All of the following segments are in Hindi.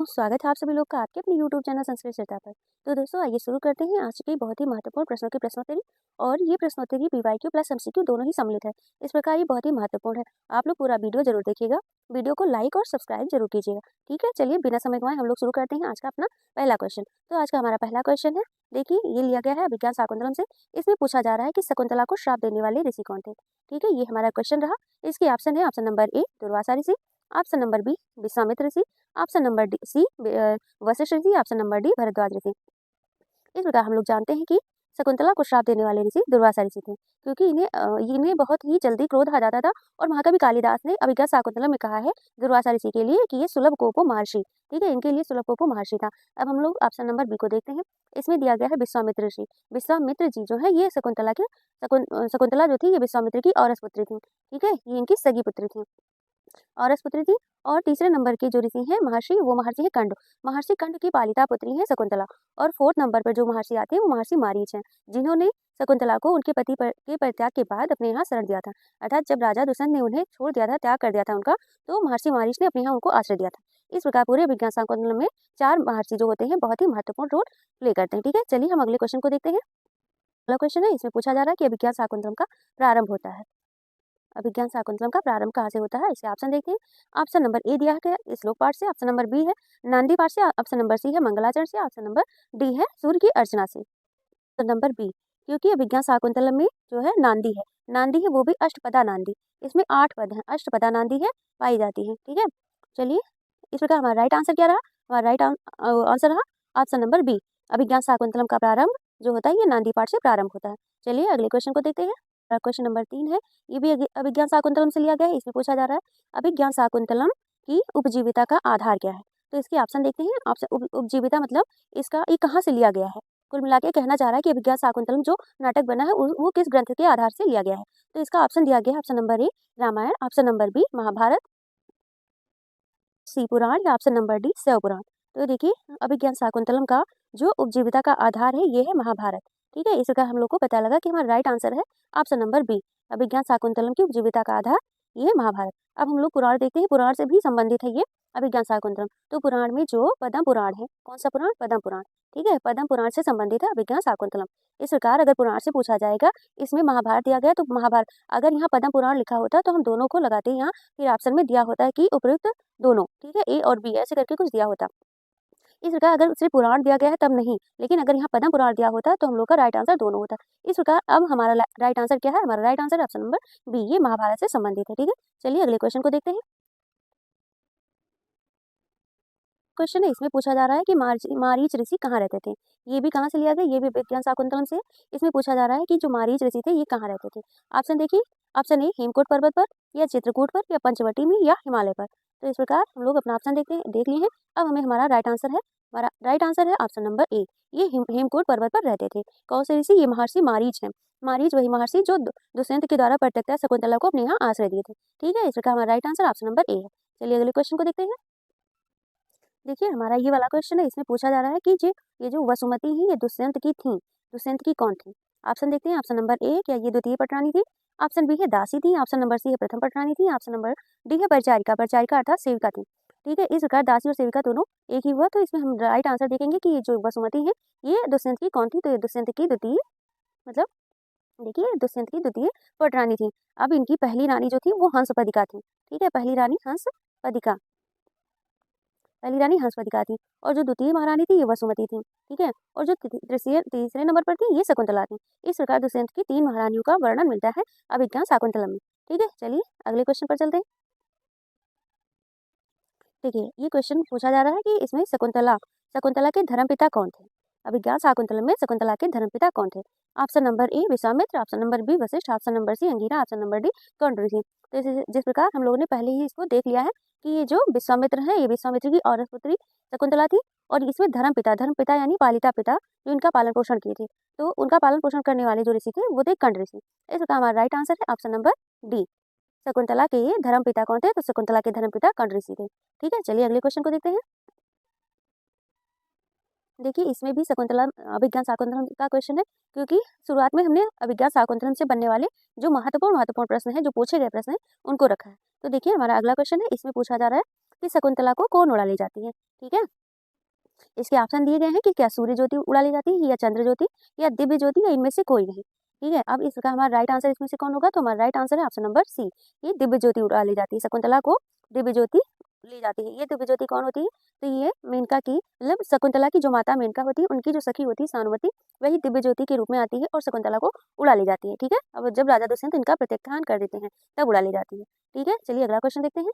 स्वागत है आप सभी लोग का आपके अपने YouTube चैनल संस्कृत चर्चा पर। तो दोस्तों आइए शुरू करते हैं आज की बहुत ही महत्वपूर्ण प्रश्नों की प्रश्नोत्तरी। और ये प्रश्नोत्तरी BYQ प्लस MCQ दोनों ही सम्मिलित है। इस प्रकार ये बहुत ही महत्वपूर्ण है। आप लोग पूरा वीडियो जरूर देखिएगा, वीडियो को लाइक और सब्सक्राइब जरूर कीजिएगा। ठीक है, चलिए बिना समय गवाए हम लोग शुरू करते हैं आज का अपना पहला क्वेश्चन। तो आज का हमारा पहला क्वेश्चन है, देखिए ये लिया गया है अभिज्ञान शाकुंतलम से। इसमें पूछा जा रहा है कि शकुंतला को श्राप देने वाले ऋषि कौन थे। ठीक है, ये हमारा क्वेश्चन रहा। इसके ऑप्शन है, option number A Durvasa Rishi, option number B Vishwamitra Rishi, option number D C Vashishtha Rishi, option number D Bharadwaj Rishi. इस प्रकार हम लोग जानते हैं कि शकुंतला को श्राप देने वाले ऋषि दुर्वासा ऋषि थे, क्योंकि इन्हें बहुत ही जल्दी क्रोध आ जाता था। और महाकवि कालिदास ने अभिज्ञान शाकुंतलम में कहा है दुर्वासा ऋषि के लिए कि ये सुलभ कोपो महर्षि। ठीक है, इनके लिए सुलभ कोपो महर्षि था। अब हम लोग ऑप्शन नंबर बी को देखते हैं। इसमें दिया गया है विश्वामित्र ऋषि। विश्वामित्र जी जो है ये शकुंतला जो थी ये विश्वामित्र की औरस पुत्री थी। ठीक है, ये इनकी सगी पुत्री थी, औरस पुत्री थी। और तीसरे नंबर के जो ऋषि हैं महर्षि, वो महर्षि है कंड। महर्षि कंड की पालिता पुत्री है शकुंतला। और फोर्थ नंबर पर जो महर्षि आते हैं वो महर्षि मारीच हैं, जिन्होंने शकुंतला को उनके के परित्याग के बाद अपने यहाँ शरण दिया था। अर्थात जब राजा दुष्यंत ने उन्हें छोड़ दिया था, त्याग कर दिया था उनका, तो महर्षि मारीच ने अपने यहाँ उनको आश्रय दिया था। इस प्रकार पूरे विज्ञान शाकुंतलम में 4 महर्षि जो होते हैं बहुत ही महत्वपूर्ण रोल प्ले करते हैं। ठीक है, चलिए हम अगले क्वेश्चन को देखते हैं। अगला क्वेश्चन है, इसमें पूछा जा रहा है कि अभिज्ञान शाकुंतलम का प्रारंभ होता है। अभिज्ञान शाकुंतलम का प्रारंभ कहाँ से होता है, इसके ऑप्शन देखते हैं। ऑप्शन नंबर ए दिया है श्लोक पाठ से, ऑप्शन नंबर बी है नांदी पाठ से, ऑप्शन नंबर सी है मंगलाचरण से, ऑप्शन नंबर डी है सूर्य की अर्चना से। ऑप्शन नंबर बी, क्योंकि अभिज्ञान शाकुंतलम में जो है नांदी है, वो भी अष्टपदा नांदी। इसमें 8 पद है, अष्टपदा नांदी है पाई जाती है। ठीक है, चलिए इस प्रकार हमारा राइट आंसर क्या रहा, हमारा राइट आंसर रहा ऑप्शन नंबर बी। अभिज्ञान शाकुंतलम का प्रारंभ जो होता है ये नांदी पाठ से प्रारंभ होता है। चलिए अगले क्वेश्चन को देखते हैं। क्वेश्चन नंबर 3 है, ये भी अभिज्ञान शाकुंतलम से लिया गया है। इसमें पूछा जा रहा है अभिज्ञान शाकुंतलम की उपजीविका का आधार क्या है। तो इसके ऑप्शन देखते हैं। ऑप्शन उपजीविका मतलब इसका ये कहाँ से लिया गया है। कुल मिला के कहना चाह रहा है कि अभिज्ञान शाकुंतलम जो नाटक बना है वो किस ग्रंथ के आधार से लिया गया है। तो इसका ऑप्शन दिया गया है option number A Ramayana, option number B Mahabharata, C Purana, या option number D Shiva Purana. तो देखिए अभिज्ञान शाकुंतलम का जो उपजीविका का आधार है ये है महाभारत। ठीक है, इस प्रकार हम लोग को पता लगा कि हमारा राइट आंसर है ऑप्शन नंबर बी। अभिज्ञान शाकुंतलम की उपजीविका का आधार ये है महाभारत। अब हम लोग पुराण देखते हैं, पुराण से भी संबंधित है ये अभिज्ञान शाकुंतलम। तो पुराण में जो पद्म पुराण है, कौन सा पुराण, पद्म पुराण। ठीक है, पद्म पुराण से संबंधित है अभिज्ञान शाकुंतलम। इस प्रकार अगर पुराण से पूछा जाएगा, इसमें महाभारत दिया गया तो महाभारत, अगर यहाँ पद्म पुराण लिखा होता तो हम दोनों को लगाते हैं यहाँ, फिर ऑप्शन में दिया होता है कि उपयुक्त दोनों। ठीक है, ए और बी ऐसे करके कुछ दिया होता। इस प्रकार अगर सिर्फ पुराण दिया गया है तब नहीं, लेकिन अगर यहाँ पद्म पुराण दिया होता तो हम लोग का राइट आंसर दोनों होता। इस प्रकार अब हमारा राइट आंसर क्या है, हमारा right answer option number B, ये महाभारत से संबंधित है। ठीक है, चलिए अगले क्वेश्चन को देखते हैं। क्वेश्चन है, इसमें पूछा जा रहा है कि मारीच ऋषि कहाँ रहते थे। ये भी कहाँ से लिया गया, ये भी विज्ञान शाकुंतलम से। इसमें पूछा जा रहा है कि जो मारीच ऋषि थे ये कहाँ रहते थे। ऑप्शन देखिए, ऑप्शन ए हेमकूट पर्वत पर, या चित्रकूट पर, या पंचवटी में, या हिमालय पर। तो इस प्रकार हम लोग अपना ऑप्शन देख लिए हैं। अब हमें हमारा राइट आंसर है, हमारा राइट आंसर है ऑप्शन नंबर ए, ये हेमकूट पर्वत पर रहते थे। कौन से ऋषि, ये महर्षि मारीच है। मारीच वही महर्षि जो दुष्यंत के द्वारा परित्यक्ता शकुंतला को अपने यहाँ आश्रय दिए थे। ठीक है, इस प्रकार हमारा right answer option number A है। चलिए अगले क्वेश्चन को देखते हैं। देखिए हमारा ये वाला क्वेश्चन है, इसमें पूछा जा रहा है कि ये जो वसुमती ही ये दुष्यंत की थी, दुष्यंत की कौन थी। ऑप्शन देखते हैं। ऑप्शन नंबर ए, क्या ये द्वितीय पटरानी थी, ऑप्शन बी है दासी थी, ऑप्शन नंबर सी है प्रथम पटरानी थी, ऑप्शन नंबर डी है परिचारिका, परिचारिका अर्थात सेविका थी। ठीक है, इस प्रकार दासी और सेविका दोनों एक ही हुआ। तो इसमें हम राइट आंसर देखेंगे कि ये जो वसुमती है ये दुष्यंत की कौन थी। तो ये दुष्यंत की द्वितीय, मतलब देखिए दुष्यंत की द्वितीय पटरानी थी। अब इनकी पहली रानी जो थी वो हंसपदिका थी। ठीक है, पहली रानी हंसपदिका, पहली रानी हंसपदिका थी। और जो द्वितीय महारानी थी ये वसुमती थी। ठीक है, और जो तीसरे नंबर पर थी ये शकुंतला थी। इस प्रकार दुष्यंत की 3 महारानियों का वर्णन मिलता है अभिज्ञान शाकुंतलम में। ठीक है, चलिए अगले क्वेश्चन पर चलते हैं। देखिए ये क्वेश्चन पूछा जा रहा है कि इसमें शकुंतला के धर्मपिता कौन थे। अभिज्ञान शाकुंतलम में शकुंतला के धर्मपिता कौन थे। Option number A Vishwamitra, option number B Vashishtha, option number C Angira, option number D Kaund Rishi. तो जिस प्रकार हम लोगों ने पहले ही इसको देख लिया है कि ये जो विश्वामित्र है ये विश्वामित्र की औरत पुत्री शकुंतला थी। और इसमें धर्मपिता यानी पालिता पिता जो इनका पालन पोषण किए थे, तो उनका पालन पोषण करने वाले जो ऋषि थे वो थे कंड ऋषि। इस प्रकार हमारा राइट आंसर है ऑप्शन नंबर डी। शकुंतला के धर्मपिता कौन थे, तो शकुंतला के धर्मपिता कंड ऋषि थे। ठीक है, चलिए अगले क्वेश्चन को देखते हैं। देखिए इसमें भी शकुंतला अभिज्ञान शाकुंतलम का क्वेश्चन है, क्योंकि शुरुआत में हमने अभिज्ञान शाकुंतलम से बनने वाले जो महत्वपूर्ण प्रश्न है, जो पूछे गए प्रश्न है उनको रखा है। तो देखिए हमारा अगला क्वेश्चन है, इसमें पूछा जा रहा है कि शकुंतला को कौन उड़ा ले जाती है। ठीक है, इसके ऑप्शन दिए गए हैं कि क्या सूर्य ज्योति उड़ा ले जाती है, या चंद्र ज्योति, या दिव्य ज्योति, या इनमें से कोई नहीं। ठीक है, अब इसका हमारा राइट आंसर इसमें से कौन होगा, तो हमारा राइट आंसर है ऑप्शन नंबर सी, ये दिव्य ज्योति उड़ा ले जाती है, शकुंतला को दिव्य ज्योति ले जाती है। ये दिव्य ज्योति कौन होती है, तो ये मेनका की मतलब शकुंतला की जो माता मेनका होती है, उनकी जो सखी होती है सानुमति, वही दिव्य ज्योति के रूप में आती है और शकुंतला को उड़ा ले जाती है। ठीक है, अब जब राजा दुष्यंत इनका प्रत्याख्यान कर देते हैं तब उड़ा ले जाती है। ठीक है, चलिए अगला क्वेश्चन देखते हैं।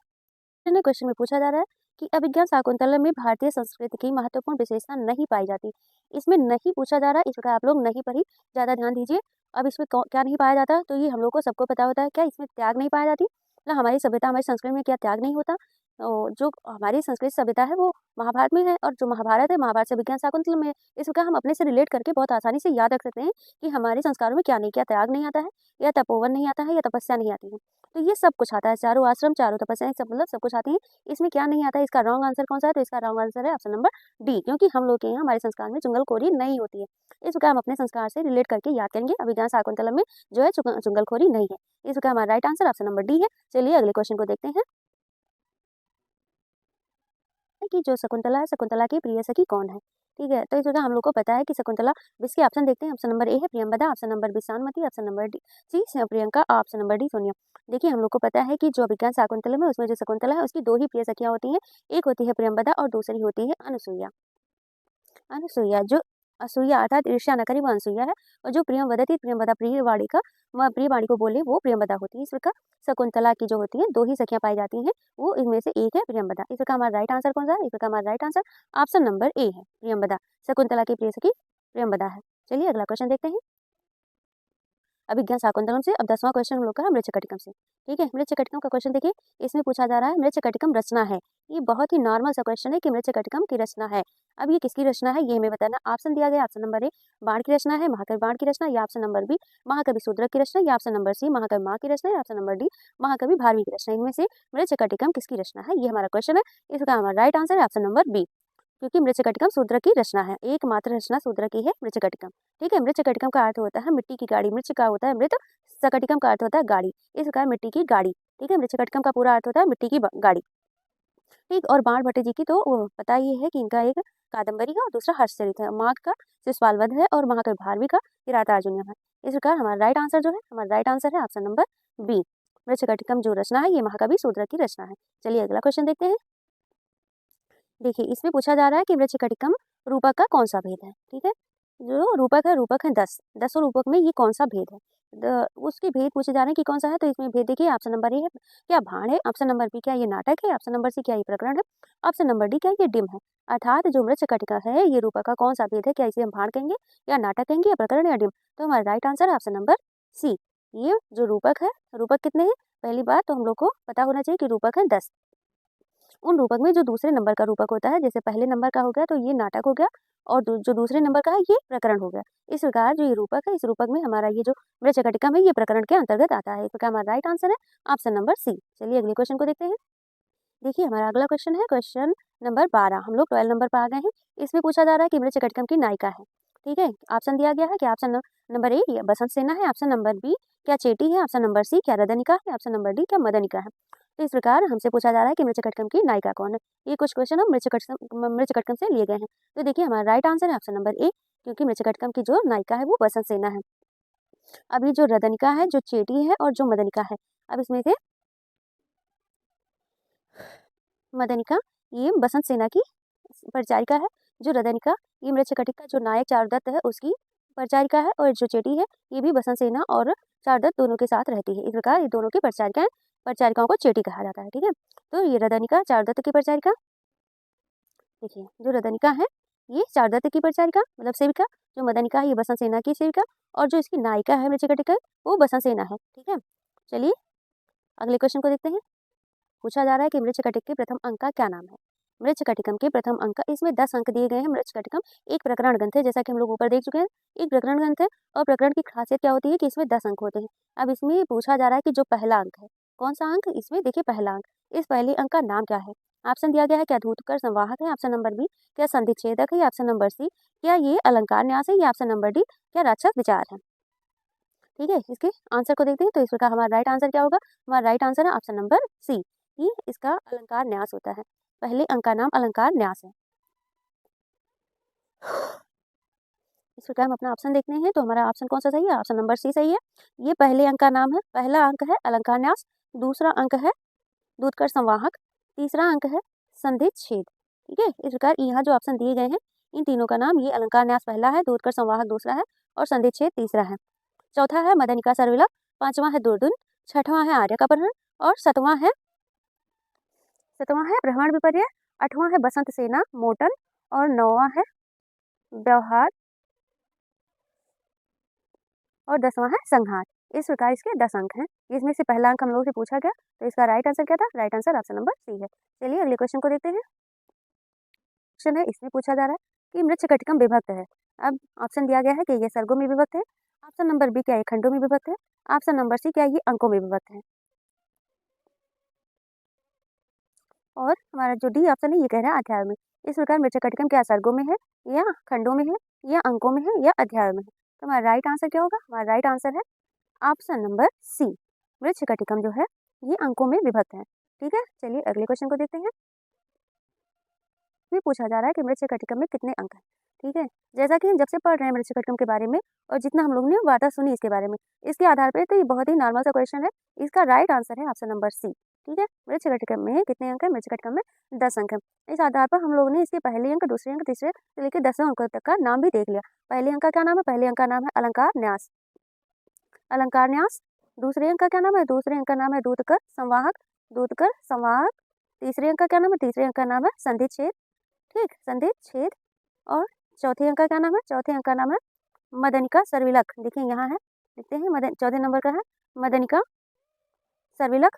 क्वेश्चन में पूछा जा रहा है कि अभिज्ञान शाकुंतलम में भारतीय संस्कृति की महत्वपूर्ण विशेषता नहीं पाई जाती। इसमें नहीं पूछा जा रहा है, इसका आप लोग नहीं पढ़ी, ज़्यादा ध्यान दीजिए। अब इसमें क्या नहीं पाया जाता, तो ये हम लोग को सबको पता होता है। क्या इसमें त्याग नहीं पाया जाती, मतलब हमारी सभ्यता हमारी संस्कृति में क्या त्याग नहीं होता। जो हमारी संस्कृत सभ्यता है वो महाभारत में है, और जो महाभारत है महाभारत से विज्ञान शाकुंतलम में है। इसका हम अपने से रिलेट करके बहुत आसानी से याद रख सकते हैं कि हमारे संस्कारों में क्या नहीं, क्या त्याग नहीं आता है, या तपोवन नहीं आता है, या तपस्या नहीं आती है। तो ये सब कुछ आता है, चारों आश्रम चारों तपस्या सब मतलब सब कुछ आती है। इसमें क्या नहीं आता है, इसका रॉन्ग आंसर कौन सा है, तो इसका रॉन्ग आंसर है ऑप्शन नंबर डी, क्योंकि हम लोग के यहाँ हमारे संस्कार में चुंगलखोरी नहीं होती है। इसका हम अपने संस्कार से रिलेट करके याद करेंगे। अभिज्ञान शाकुंतलम में जो है चुंगलखोरी नहीं है। इसका हमारा right answer option number D है। चलिए अगले क्वेश्चन को देखते हैं कि जो शकुंतला है, शकुंतला की प्रिय सखी कौन है। ठीक है, तो इस जगह हम लोग को पता है कि शकुंतला, इसके ऑप्शन देखते हैं। ऑप्शन नंबर ए है Priyamvada, option number B Shanumati, option number D C Priyanka, option number D Sonia. देखिए हम लोग को पता है कि जो अभिज्ञान शाकुंतलम में उसमें जो शकुंतला है उसकी दो ही प्रिय सखियां होती हैं, एक होती है प्रियंवदा और दूसरी होती है अनुसुईया। अनुसुईया जो असूया अर्थात ईर्ष्या न करी वो अनसुईया है, और जो प्रियम वदती प्रियंवदा प्रियवाणी का प्रियवाणी को बोले वो प्रियंवदा होती है। इस प्रकार शकुंतला की जो होती है दो ही सखियां पाई जाती हैं, वो इनमें से एक है प्रियंवदा। इस प्रकार हमारा राइट आंसर कौन सा है, इस प्रकार हमारा right answer option number A है, प्रियंवदा। शकुंतला की प्रिय सखी प्रियंवदा है। चलिए अगला क्वेश्चन देखते हैं। अभिज्ञान शाकुंतलम से अब 10वां क्वेश्चन हम लोग का है मृच्छकटिकम से। ठीक है, मृच्छकटिकम का क्वेश्चन देखिए, इसमें पूछा जा रहा है मृच्छकटिकम रचना है। ये बहुत ही नॉर्मल सा क्वेश्चन है कि मृच्छकटिकम की रचना है। अब ये किसकी रचना है ये हमें बताना। ऑप्शन दिया गया, ऑप्शन नंबर ए बाण की रचना है, महाकवि बाण की रचना, या ऑप्शन नंबर बी महाकवि शूद्रक की रचना, या ऑप्शन नंबर सी महाकवि माँ की रचना, या ऑप्शन नंबर डी महाकवि भारवी की रचना। इनमें से मृच्छकटिकम किसकी रचना है, ये हमारा क्वेश्चन है। इसका हमारा राइट आंसर है ऑप्शन नंबर बी, क्योंकि मृच्छकटिकम शूद्र की रचना है, एकमात्र रचना शूद्र की है मृच्छकटिकम। ठीक है, मृच्छकटिकम का अर्थ होता है मिट्टी की गाड़ी, मृच्छ का होता है मृत, शकटिकम का अर्थ होता है गाड़ी, इस प्रकार मिट्टी की गाड़ी। ठीक है, मृच्छकटिकम का पूरा अर्थ होता है मिट्टी की गाड़ी। ठीक, और बाण भट्ट जी की तो पता ही है कि इनका एक कादम्बरी है और दूसरा हर्षचरित है, माघ का शिशुपाल वध है, और महाकवि भारवी का किरातार्जुनीय है। इस प्रकार हमारा राइट आंसर जो है, हमारा राइट आंसर है ऑप्शन नंबर बी, मृच्छकटिकम जो रचना है ये महाकवि शूद्र की रचना है। चलिए अगला क्वेश्चन देखते हैं। देखिए इसमें पूछा जा रहा है कि मृच्छकटिकम रूपक का कौन सा भेद है। ठीक है, जो रूपक है 10 रूपक में ये कौन सा भेद है, उसके भेद पूछे जा रहे हैं कि कौन सा है। तो इसमें भेद देखिए, ऑप्शन नंबर ए है क्या भाण है, ऑप्शन नंबर बी क्या ये नाटक है, ऑप्शन नंबर सी क्या ये प्रकरण है, ऑप्शन नंबर डी क्या ये डिम है। अर्थात जो मृच्छकटिका है ये रूपक का कौन सा भेद है, क्या इसे हम भाण कहेंगे, या नाटक कहेंगे, या प्रकरण, या डिम। तो हमारा राइट आंसर है ऑप्शन नंबर सी, ये जो रूपक है। रूपक कितने हैं, पहली बात तो हम लोग को पता होना चाहिए कि रूपक है 10। उन रूपक में जो दूसरे नंबर का रूपक होता है, जैसे पहले नंबर का हो गया तो ये नाटक हो गया, और जो दूसरे नंबर का है ये प्रकरण हो गया। इस प्रकार जो ये रूपक है, इस रूपक में हमारा ये जो मृच्छकटिकम है ये प्रकरण के अंतर्गत आता है। इस प्रकार हमारा राइट आंसर है ऑप्शन नंबर सी। चलिए अगले क्वेश्चन को देखते हैं। देखिए हमारा अगला क्वेश्चन है क्वेश्चन नंबर 12। हम लोग 12 नंबर पर आ गए हैं। इसमें पूछा जा रहा है कि मृच्छकटिकम की नायिका है। ठीक है, ऑप्शन दिया गया है कि ऑप्शन नंबर ए ये बसंत सेना है, ऑप्शन नंबर बी क्या चेटी है, ऑप्शन नंबर सी क्या रदनिका है, ऑप्शन नंबर डी क्या मदनिका है। तो इस प्रकार हमसे पूछा जा रहा है कि मृच्छकटिकम की नायिका कौन है। ये कुछ क्वेश्चन हम मृच्छकटिकम से लिए गए हैं। तो देखिए हमारा राइट आंसर है ऑप्शन नंबर ए, क्योंकि मृच्छकटिकम की जो नायिका है वो बसंत सेना है। अब ये जो रदनिका है, जो चेटी है और जो मदनिका है, अब इसमें से मदनिका ये बसंत सेना की परिचारिका है, जो रदनिका ये मृच्छकटिका जो नायक चारुदत्त है उसकी परिचारिका है, और जो चेटी है ये भी बसंत सेना और चारुदत्त दोनों के साथ रहती है। इस प्रकार ये दोनों की परिचारिकाओं को चेटी कहा जाता है। ठीक है, तो ये रदनिका चारुदत्त की परिचारिका, देखिए जो रदनिका है ये चारुदत्त की परिचारिका मतलब सेविका, जो मदनिका है ये बसंत सेना की सेविका, और जो इसकी नायिका है मृच्छकटिका वो बसंत सेना है। ठीक है, चलिए अगले क्वेश्चन को देखते हैं। पूछा जा रहा है कि मृच्छकटिक के प्रथम अंक का क्या नाम है। मृच्छकटिकम के प्रथम अंक, इसमें 10 अंक दिए गए हैं। मृच्छकटिकम एक प्रकरण ग्रंथ है, जैसा कि हम लोग ऊपर देख चुके हैं, एक प्रकरण ग्रंथ है, और प्रकरण की खासियत क्या होती है कि इसमें 10 अंक होते हैं। अब इसमें पूछा जा रहा है कि जो पहला अंक है, कौन सा अंक, इसमें देखिए पहला अंक, इस पहले अंक का नाम क्या है। ऑप्शन दिया गया है क्या धूतकर संवाहक है, ऑप्शन नंबर बी क्या संधिच्छेदक है, ऑप्शन नंबर सी क्या ये अलंकार न्यास है, या ऑप्शन नंबर डी क्या राक्षस विचार है। ठीक है, इसके आंसर को देखते हैं। तो इस प्रकार हमारा राइट आंसर क्या होगा, हमारा राइट आंसर है ऑप्शन नंबर सी, कि इसका अलंकार न्यास होता है। पहले अंक का नाम अलंकार न्यास है। इस प्रकार हम अपना ऑप्शन देखते हैं तो हमारा ऑप्शन कौन सा सही है? ऑप्शन नंबर सी सही है। ये पहले अंक का नाम है। पहला अंक है अलंकार न्यास, दूसरा अंक है दूधकर संवाहक, तीसरा अंक है संधि छेद। ठीक है, इस प्रकार यहाँ जो ऑप्शन दिए गए हैं इन तीनों का नाम, ये अलंकार न्यास पहला है, दूधकर संवाहक दूसरा है और संधि छेद तीसरा है। चौथा है मदनिका सर्विलक, पांचवा है दुर्दुन, छठवां है आर्यकापहरण और सतवां है ब्राह्मण विपर्य, आठवां है बसंत सेना मोटन और नौवां है व्यवहार और 10वां है संहार। इस प्रकार इसके 10 अंक हैं। इसमें से पहला अंक हम लोगों से पूछा गया तो इसका राइट आंसर क्या था? Right answer option number C है। चलिए अगले क्वेश्चन को देखते हैं। क्वेश्चन है, इसमें पूछा जा रहा है कि मृच्छकटिकम विभक्त है। अब ऑप्शन दिया गया है कि ये सर्गों में विभक्त है। ऑप्शन नंबर बी क्या ये खंडों में विभक्त है। ऑप्शन नंबर सी क्या ये अंकों में विभक्त है। और हमारा जो डी ऑप्शन है ये कह रहा है अध्याय में। इस प्रकार मृच्छकटिकम क्या सर्गों में है या खंडों में है या अंकों में है या अध्याय में है। तो हमारा राइट आंसर क्या होगा? हमारा राइट आंसर है ऑप्शन नंबर सी, मृच्छकटिकम जो है ये अंकों में विभक्त है। ठीक है, चलिए अगले क्वेश्चन को देखते हैं। भी पूछा जा रहा है कि मृच्छकटिकम में कितने अंक हैं। ठीक है, जैसा कि हम जब से पढ़ रहे हैं मृच्छकटिकम के बारे में और जितना हम लोगों ने वार्ता सुनी इसके बारे में, इसके आधार पर तो ये बहुत ही नॉर्मल सा क्वेश्चन है। इसका राइट आंसर है ऑप्शन नंबर सी। ठीक है, मृच्छकटिकम में कितने अंक है? मृच्छकटिकम में 10 अंक है। इस आधार पर हम लोगों ने इसके पहले अंक, दूसरे अंक, तीसरे से लेकर 10वें अंक तक का नाम भी देख लिया। पहले अंक का क्या नाम है? पहले अंक का नाम है अलंकार न्यास, अलंकार न्यास। दूसरे अंक का क्या नाम है? दूसरे अंक का नाम है दूधकर संवाहक, दूधकर संवाहक। तीसरे अंक का क्या नाम है? तीसरे अंक का नाम है संधि छेद। ठीक, संधि छेद। और चौथे अंक का क्या नाम है? चौथे अंक का नाम है मदनिका सर्विलक। देखिए यहाँ है, देखते हैं चौथे नंबर का है मदनिका सर्विलक।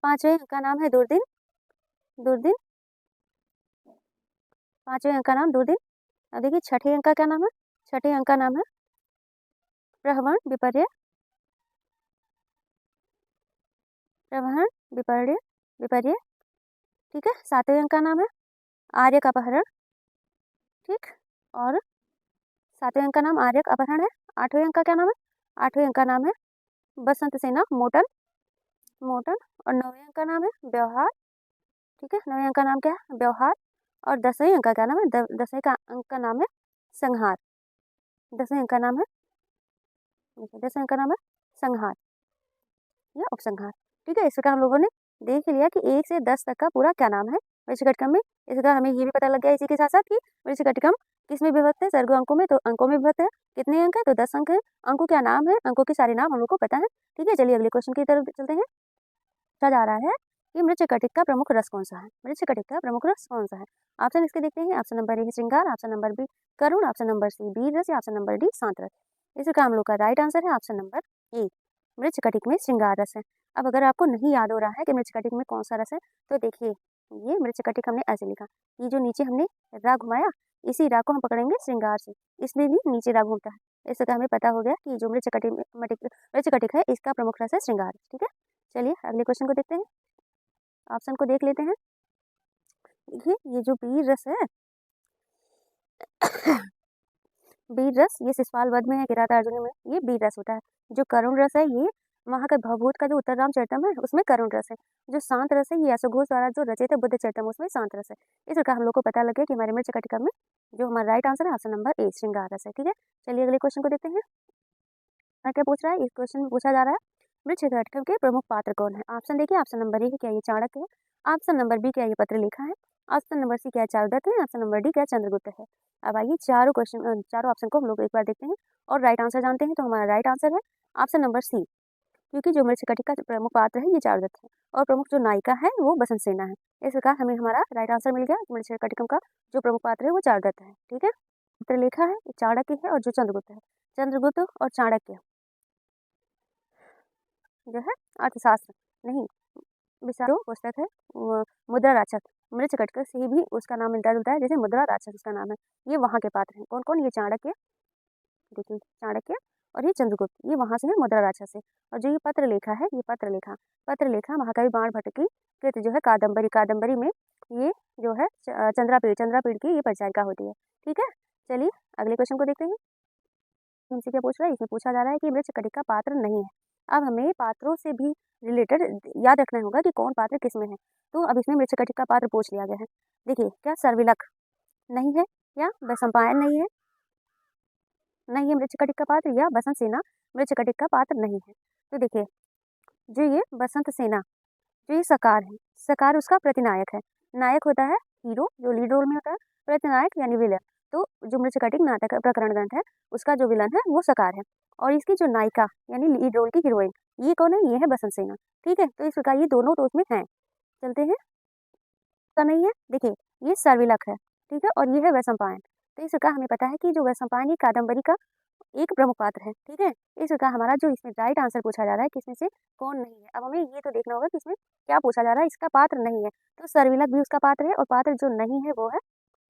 पांचवें अंक का नाम है दुर्दिन, दुर्दिन, पांचवें अंक का नाम दुर्दिन। अब देखिए छठे अंक का क्या नाम है? छठे अंक का नाम है प्रहवण विपर्य, प्रवहन विपर्य, विपर्य। ठीक है, सातवें अंक का नाम है आर्य का अपहरण। ठीक, और सातवें अंक का नाम आर्य का अपहरण है। आठवें अंक का क्या नाम है? आठवें अंक का नाम है बसंत सेना मोटन, मोटन। और नौवें अंक का नाम है व्यवहार। ठीक है, नौवें अंक का नाम क्या है? व्यवहार। और 10वें अंक का क्या नाम है? 10वें का अंक का नाम है संहार। 10वें अंक का नाम है, 10वें अंक का नाम है संहार या उपसंहार। ठीक है, इस प्रकार हम लोगों ने देख लिया कि 1 से 10 तक का पूरा क्या नाम है मृच्छकटिकम में। इस प्रकार हमें ये भी पता लग गया इसी के साथ साथ कि मृच्छकटिकम किस में विभक्त है? सर्ग अंकों में। तो अंकों में विभक्त है। कितने अंक है? तो 10 अंक है। अंकों क्या नाम है? अंकों के सारे नाम हम लोग को पता है। ठीक है, चलिए अगले क्वेश्चन की तरफ चलते हैं। पूछा जा रहा है कि मृच्छकटिक का प्रमुख रस कौन सा है? मृच्छकटिक का प्रमुख रस कौन सा है? ऑप्शन इसके देखते हैं। ऑप्शन नंबर ए श्रृंगार, ऑप्शन नंबर बी करुण, ऑप्शन नंबर सी वीर रस या ऑप्शन नंबर डी शांत रस। इसका हम लोग का राइट आंसर है ऑप्शन नंबर ए, मृच्छकटिक में श्रृंगार रस है। अब अगर आपको नहीं याद हो रहा है कि मृच्छकटिक में कौन सा रस है तो देखिए, ये मृच्छकटिक हमने ऐसे लिखा, ये जो नीचे हमने रा घुमाया इसी रा को हम पकड़ेंगे श्रृंगार से, इसमें भी नीचे रा घूमता है। इस तरह हमें पता हो गया कि जो मृच्छकटिक है इसका प्रमुख रस है श्रृंगार। ठीक है, चलिए अगले क्वेश्चन को देखते हैं। ऑप्शन को देख लेते हैं। देखिए ये जो वीर रस है वीर रस ये शिशुपाल वध में है, किरातार्जुनी में ये वीर रस होता है। जो करुण रस है ये वहाँ का भवभूत का जो उत्तर रामचरितम है उसमें करुण रस है। जो शांत रस है ये अशोघोष द्वारा जो रचित है बुद्ध चरितम उसमें शांत रस है। इस प्रकार हम लोग को पता लगे कि हमारे मृच्छकटिकम में जो हमारा राइट आंसर है ऑप्शन नंबर ए श्रृंगार रस है। ठीक है, चलिए अगले क्वेश्चन को देखते हैं। क्या पूछ रहा है? इस क्वेश्चन में पूछा जा रहा है मृच्छकटिकम के प्रमुख पात्र कौन है? ऑप्शन देखिए, ऑप्शन नंबर ए क्या ये चाणक्य है, ऑप्शन नंबर बी क्या ये पत्रलेखा है, ऑप्शन नंबर सी क्या चारुदत्त है, ऑप्शन नंबर डी क्या चंद्रगुप्त है। अब आइए चारों ऑप्शन को हम लोग एक बार देखते हैं और राइट आंसर जानते हैं। तो हमारा राइट आंसर है ऑप्शन नंबर सी, क्योंकि जो मृच्छकटिक का प्रमुख पात्र है ये चारुदत्त है और प्रमुख जो नायिका है वो बसंत सेना है। इस प्रकार हमें हमारा राइट आंसर मिल गया। मृच्छकटिकम का जो प्रमुख पात्र है वो चारुदत्त है। ठीक है, पत्रलेखा है, चाणक्य है और जो चंद्रगुप्त है, चंद्रगुप्त और चाणक्य जो है अर्थशास्त्र नहीं विशाल जो पुस्तक है मुद्रा राक्षस, मृच्छकटिक से ही भी उसका नाम मिलता जुलता है, जैसे मुद्रा राक्षस उसका नाम है। ये वहाँ के पात्र हैं। कौन कौन? ये चाणक्य, देखिए चाणक्य और ये चंद्रगुप्त, ये वहाँ से है मुद्रा राक्षस से। और जो ये पत्रलेखा है ये पत्रलेखा महाकवि बाणभट्ट की कृत जो है कादम्बरी, कादम्बरी में ये जो है चंद्रापीड़ की ये परिचारिका होती है। ठीक है, चलिए अगले क्वेश्चन को देखते हैं। हमसे क्या पूछ रहा है? इसमें पूछा जा रहा है कि मृच्छकटिक का पात्र नहीं है। अब हमें पात्रों से भी रिलेटेड याद रखना होगा कि कौन पात्र किस में है। तो अब इसमें मृच्छकटिक का पात्र पूछ लिया गया है। देखिए, क्या सर्विलक नहीं है, या वैशंपायन नहीं है, नहीं है मृच्छकटिक का पात्र, या बसंत सेना मृच्छकटिक का पात्र नहीं है। तो देखिए, जो ये बसंत सेना, जो ये सकार है, सकार उसका प्रतिनायक है। नायक होता है हीरो, जो लीड रोल में होता है, प्रतिनायक यानी विलन। तो जो मृच्छकटिक नाटक प्रकरण ग्रंथ है, उसका जो विलन है वो सकार है, और इसकी जो नायिका यानी लीड रोल की हीरोइन, ये कौन है, ये है बसंत सेना। ठीक है, तो इस प्रकार ये दोनों तो उसमें हैं। चलते हैं, का नहीं है, देखिए ये सर्विलक है, ठीक है, और ये है वैशंपायन। तो इस प्रकार हमें पता है कि जो वैशंपायन ये कादम्बरी का एक प्रमुख पात्र है। ठीक है, इस प्रकार हमारा जो इसमें राइट आंसर पूछा जा रहा है किसमें से कौन नहीं है। अब हमें ये तो देखना होगा कि इसमें क्या पूछा जा रहा है, इसका पात्र नहीं है, तो सर्विलक भी उसका पात्र है, और पात्र जो नहीं है वो है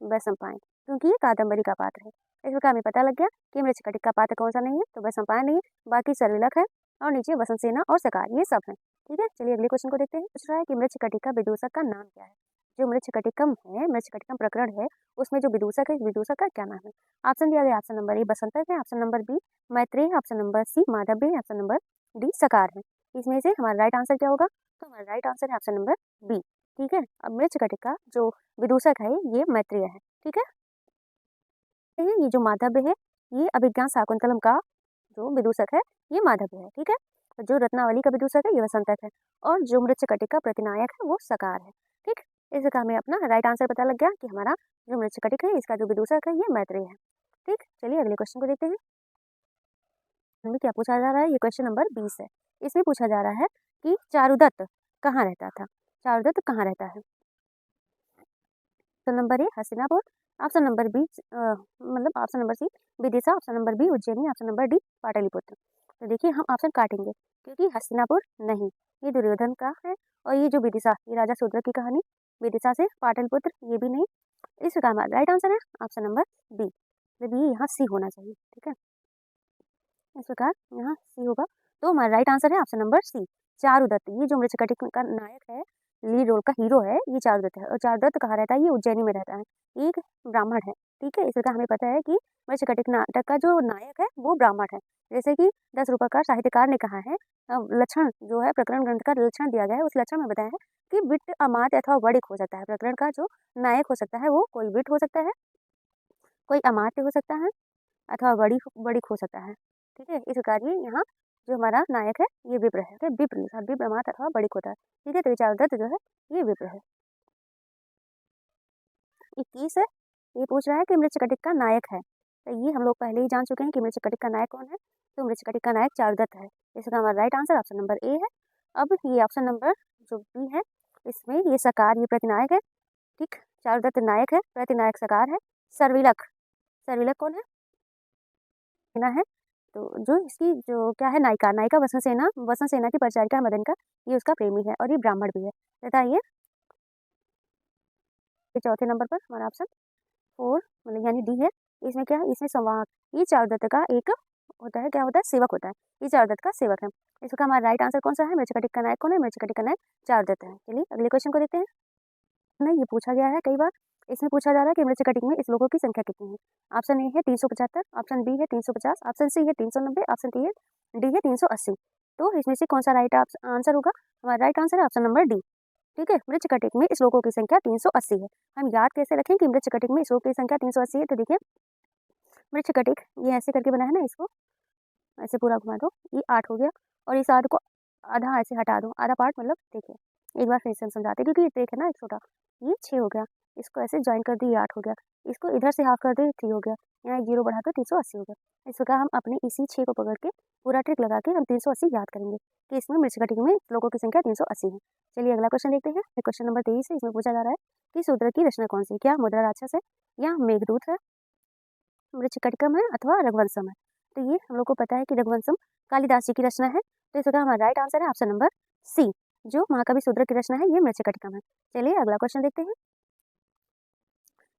वैशंपायन, क्योंकि ये कादम्बरी का पात्र है। इस प्रकार हमें पता लग गया कि मृच्छकटिक का पात्र कौन सा नहीं है, तो वैशंपायन नहीं है, बाकी सर्विलक है, और नीचे वसंत सेना और सकार, ये सब है। ठीक है, चलिए अगले क्वेश्चन को देखते हैं। पूछ रहा है कि मृच्छकटिक का विदूषक का नाम क्या है। जो मृच्छकटिकम है, मृच्छकटिकम प्रकरण है, उसमें जो विदूषक है, विदूषक का क्या नाम है। ऑप्शन दिया गया, ऑप्शन नंबर ए बसंतक है, ऑप्शन नंबर बी मैत्रेय है, ऑप्शन नंबर सी माधव्य है, ऑप्शन नंबर डी सकार है। इसमें से हमारा राइट आंसर क्या होगा, तो हमारा राइट आंसर है ऑप्शन नंबर बी। ठीक है, अब मृच्छकटिक का जो विदूषक है ये मैत्रेय है। ठीक है, ये जो माधव्य है, ये अभिज्ञान शाकुंतलम का जो विदूषक है ये माधव्य है। ठीक है, जो रत्नावली का विदूषक है ये वसंतक है, और जो मृच्छकटिक का प्रतिनायक है वो सकार है। ठीक, इस प्रकार हमें अपना राइट आंसर पता लग गया कि हमारा जो मृच्छकटिक है इसका जो विदूषक है ये मैत्रेय है। ठीक, चलिए अगले क्वेश्चन को देखते हैं। हमें क्या पूछा जा रहा है, ये क्वेश्चन नंबर 20 है। इसमें पूछा जा रहा है कि चारुदत्त कहाँ रहता था। चारुदत्त कहाँ रहता है। Option number A Hastinapur, option number B मतलब option number C Vidisha, option number B Ujjaini, option number D Pataliputra. तो देखिए हम ऑप्शन काटेंगे, क्योंकि हस्तिनापुर नहीं, ये दुर्योधन का है, और ये जो विदिशा ये राजा शूद्र की कहानी, विदिशा से पाटलिपुत्र ये भी नहीं। इस प्रकार हमारा राइट आंसर है ऑप्शन नंबर बी, मतलब ये यहाँ सी होना चाहिए। ठीक है, इस प्रकार यहाँ सी होगा, तो हमारा राइट आंसर है ऑप्शन नंबर सी चारुदत्त। ये जो मृच्छकटिक का नायक है, लीड रोल का हीरो है, ये चारुदत्त है, और चारुदत्त कहाँ रहता है, ये उज्जैनी में रहता है, एक ब्राह्मण है। ठीक है, इस प्रकार हमें पता है कि मृच्छकटिक नाटक का जो नायक है वो ब्राह्मण है। जैसे कि 10 रूपकार साहित्यकार ने कहा है, लक्षण जो है प्रकरण ग्रंथ का लक्षण दिया गया है, उस लक्षण में बताया है कि वित्त अमात्य अथवा वणिक हो सकता है। प्रकरण का जो नायक हो सकता है वो कोई वित्त हो सकता है, कोई अमात्य हो सकता है, अथवा वणिक हो सकता है। ठीक है, इस प्रकार ये यहाँ जो हमारा नायक है ये विप्र है। तो विप्र विप्र अमात्य अथवा वणिक होता है। ठीक है, तो चारुदत्त जो है ये विप्र है। 21 है, ये पूछ रहा है कि मृच्छकटिक का नायक है। तो ये हम लोग पहले ही जान चुके हैं कि मृच्छकटिक का नायक कौन है, तो मृच्छकटिक का नायक चारुदत्त है। इसका हमारा right answer option number A है। अब ये ऑप्शन नंबर जो बी है, इसमें ये सकार ये प्रतिनायक है। ठीक, चारुदत्त नायक है, प्रतिनायक सकार है। सर्विलक, सर्विलक कौन है, सेना है। तो जो इसकी जो क्या है, नायिका, नायिका वसंत सेना की परिचारिका मदन का, ये उसका प्रेमी है, और ये ब्राह्मण भी है। बताइए, चौथे नंबर पर हमारा ऑप्शन 4 मतलब यानी डी है। इसमें क्या है, इसमें संवाहक, ये चारुदत्त का एक होता है, क्या होता है, सेवक होता है, ये चारुदत्त का सेवक है। इसका हमारा राइट आंसर कौन सा है, मृच्छकटिक का नायक कौन है, मृच्छकटिक का नायक चारुदत्त है। चलिए अगले क्वेश्चन को देखते हैं ना, ये पूछा गया है कई बार। इसमें पूछा जा रहा है कि मृच्छकटिक में श्लोकों की संख्या कितनी है। ऑप्शन ए है 375, ऑप्शन बी है 350, ऑप्शन सी है 390, ऑप्शन डी है 380। तो इसमें से कौन सा राइट आंसर होगा, हमारा राइट आंसर है ऑप्शन नंबर डी। ठीक है, मृच्छकटिक में श्लोकों की संख्या 380 है। हम याद कैसे रखें कि मृच्छकटिक में श्लोक की संख्या 380 है, तो देखिए मृच्छकटिक ये ऐसे करके बना है ना, इसको ऐसे पूरा घुमा दो, ये 8 हो गया, और इस 8 को आधा ऐसे हटा दो, आधा पार्ट मतलब देखिए एक बार फिर से हम समझाते हैं, क्योंकि ये देख है ना एक छोटा, ये 6 हो गया, इसको ऐसे ज्वाइन कर दी, ये 8 हो गया, इसको इधर से हाफ कर दे 3 हो गया, यहाँ 1 0 बढ़ा दो 380 हो गया। इस प्रकार हम अपने इसी 6 को पकड़ के पूरा ट्रिक लगा के हम 380 याद करेंगे कि इसमें मृच्छकटिक में श्लोकों की संख्या 380 है। चलिए अगला क्वेश्चन देखते हैं, क्वेश्चन नंबर 23 है। इसमें पूछा जा रहा है कि शूद्र की रचना कौन सी, क्या मुद्रा राक्षस है, या मेघदूत है, मृच्छकटिकम है, अथवा रघुवंशम है। तो ये हम लोग को पता है कि रघुवंशम कालिदास जी की रचना है, तो इसका हमारा राइट आंसर है ऑप्शन नंबर सी, जो महाकवि शूद्र की रचना है ये मृच्छकटिकम है। चलिए अगला क्वेश्चन देखते हैं।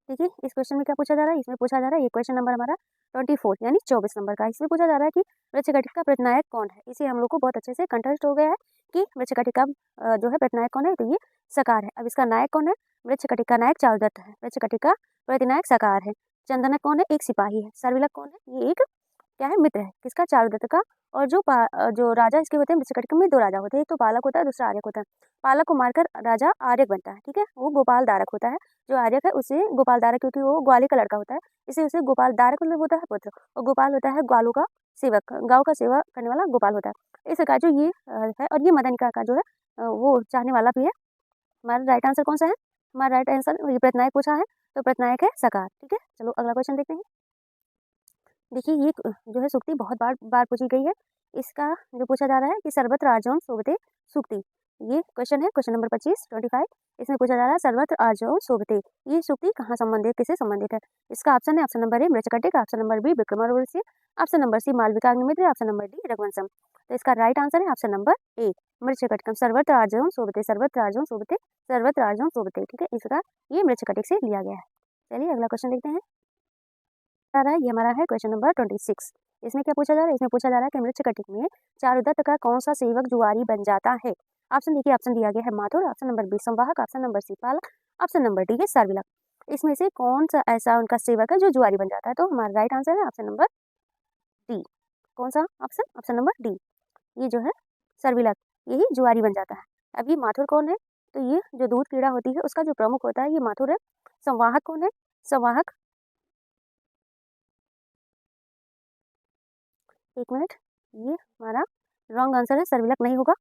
देखिए इस क्वेश्चन में क्या पूछा जा रहा है, इसमें पूछा जा रहा है, ये क्वेश्चन नंबर हमारा 24 यानी 24 नंबर का। इसमें पूछा जा रहा है कि मृच्छकटिक का प्रतिनायक कौन है। इसे हम लोग को बहुत अच्छे से कंठस्थ हो गया है कि मृच्छकटिक का जो है प्रतिनायक कौन है, तो ये सकार है। अब इसका नायक कौन है, मृच्छकटिक का नायक चारुदत्त है, मृच्छकटिक का प्रतिनायक सकार है। चंदनक कौन है, एक सिपाही है। सर्विलक कौन है, ये एक क्या है, मित्र है। किसका, चारुदत्त का। और जो राजा इसके होते हैं मृच्छकटिक में दो राजा होते हैं, एक तो पालक होता है, दूसरा आर्यक होता है। पालक को मारकर राजा आर्यक बनता है, ठीक है, वो गोपाल दारक होता है। जो आर्यक है उसे गोपाल दारक, क्योंकि वो ग्वाले का लड़का होता है, इसे उसे गोपाल दारक मतलब होता है पुत्र, और गोपाल होता है ग्वालों का सेवक, गाँव का सेवा करने वाला गोपाल होता है। इस प्रकार जो ये है, और ये मदनिका का जो है वो चाहने वाला भी है। हमारा राइट आंसर कौन सा है, हमारा राइट आंसर, ये प्रश्नायक पूछा है तो प्रश्नायक है सकार, ठीक है। चलो अगला क्वेश्चन देखते हैं। देखिए ये जो है सूक्ति बहुत बार बार पूछी गई है। इसका जो पूछा जा रहा है कि सर्वत्र आर्जवम शोभते सूक्ति, ये क्वेश्चन है, क्वेश्चन नंबर 25 इसमें पूछा जा रहा है सर्वत्र आर्जवम शोभते, ये सूक्ति कहाँ संबंधित, किससे संबंधित है। इसका ऑप्शन है, option number A Mrichchhakatika, option number B Vikramarjuna, option number C Malavikagnimitra, option number D Raghuvamsham. तो इसका राइट आंसर है ऑप्शन नंबर ए मृच्छकटिकम, सर्वत्र आर्जवम शोभते, सर्वत्र आर्जवम शोभते, सर्वत्र आर्जवम शोभते, ठीक है। इसका ये मृच्छकटिक से लिया गया है। चलिए अगला क्वेश्चन देखते हैं। आ रहा है, ये हमारा है क्वेश्चन नंबर 26। इसमें क्या पूछा जा रहा है, इसमें पूछा जा रहा है कि मृच्छकटिक में चारुदत्त का कौन सा सेवक जुआरी बन जाता है। ऑप्शन देखिए, ऑप्शन दिया गया है माथुर, ऑप्शन नंबर बी संवाहक, ऑप्शन नंबर सी पालक, ऑप्शन नंबर डी है सर्विलक। इसमें से कौन सा ऐसा उनका सेवक है जो जुआरी बन जाता है। तो हमारा राइट आंसर है ऑप्शन नंबर डी। कौन सा ऑप्शन, ऑप्शन नंबर डी, ये जो है सर्विलक, यही जुआरी बन जाता है। अब ये माथुर कौन है, तो ये जो दूध कीड़ा होती है उसका जो प्रमुख होता है ये माथुर है। संवाहक कौन है, संवाहक, एक मिनट, ये हमारा रॉन्ग आंसर है, सर्विलक नहीं होगा,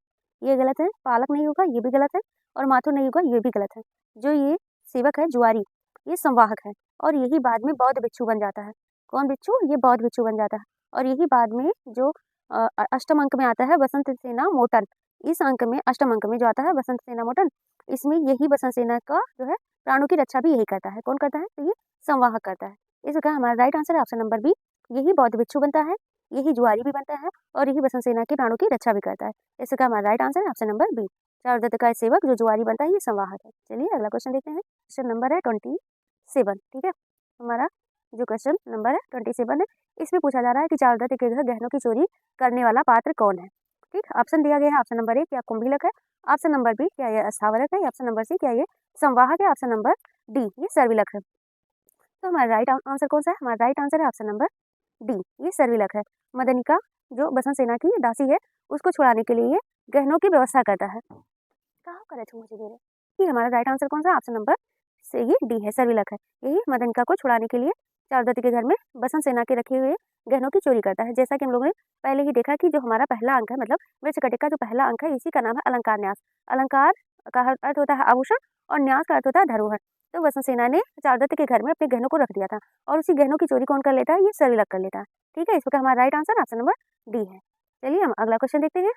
ये गलत है। पालक नहीं होगा, ये भी गलत है। और माथुर नहीं होगा, ये भी गलत है। जो ये सेवक है जुआरी, ये संवाहक है, और यही बाद में बौद्ध भिक्षु बन जाता है। कौन भिक्षु, ये बौद्ध भिक्षु बन जाता है। और यही बाद में जो अष्टम अंक में आता है बसंत सेना मोटन, इस अंक में अष्टम अंक में जो आता है बसंत सेना मोटन, इसमें यही बसंत सेना का जो है प्राणों की रक्षा भी यही करता है। कौन करता है, तो ये संवाहक करता है। इस प्रकार हमारा राइट आंसर है ऑप्शन नंबर बी, यही बौद्ध भिक्षु बनता है, यही जुआरी भी बनता है, और यही बसंत सेना के प्राणों की रक्षा भी करता है। इसका हमारा राइट आंसर है ऑप्शन नंबर बी, चारुदत्त का सेवक जो जुआरी बनता है ये संवाहक है। चलिए अगला क्वेश्चन देखते हैं, क्वेश्चन नंबर है 27, ठीक है। हमारा जो क्वेश्चन नंबर है 27 है, इसमें पूछा जा रहा है कि चारुदत्त के घर गहनों की चोरी करने वाला पात्र कौन है, ठीक। ऑप्शन दिया गया है, ऑप्शन नंबर ए क्या कुंभिलक है, ऑप्शन नंबर बी क्या ये अस्थावरक है, ऑप्शन नंबर सी क्या ये संवाहक है, ऑप्शन नंबर डी ये सर्विलक है। तो हमारा राइट आंसर कौन सा है, हमारा राइट आंसर है ऑप्शन नंबर डी, ये सर्विलक है। मदनिका जो बसंत सेना की दासी है उसको छुड़ाने के लिए ये गहनों की व्यवस्था करता है। कहाँ करे थे मुझे दे रहे, ये हमारा राइट आंसर कौन सा, ऑप्शन नंबर से ये डी है, सर्विलक है। यही मदनिका को छुड़ाने के लिए चारुदत्त के घर में बसंत सेना के रखे हुए गहनों की चोरी करता है। जैसा कि हम लोगों ने पहले ही देखा कि जो हमारा पहला अंक है, मतलब मृच्छकटिक का जो पहला अंक है, इसी का नाम है अलंकार न्यास। अलंकार का अर्थ होता है आभूषण, और न्यास का अर्थ होता है धरोहर। तो बसंत सेना ने चारुदत्त के घर में अपने गहनों को रख दिया था, और उसी गहनों की चोरी कौन कर लेता है, ये सर्विलक कर लेता है, ठीक है। इस प्रकार हमारा right answer option number D है। चलिए हम अगला क्वेश्चन देखते हैं,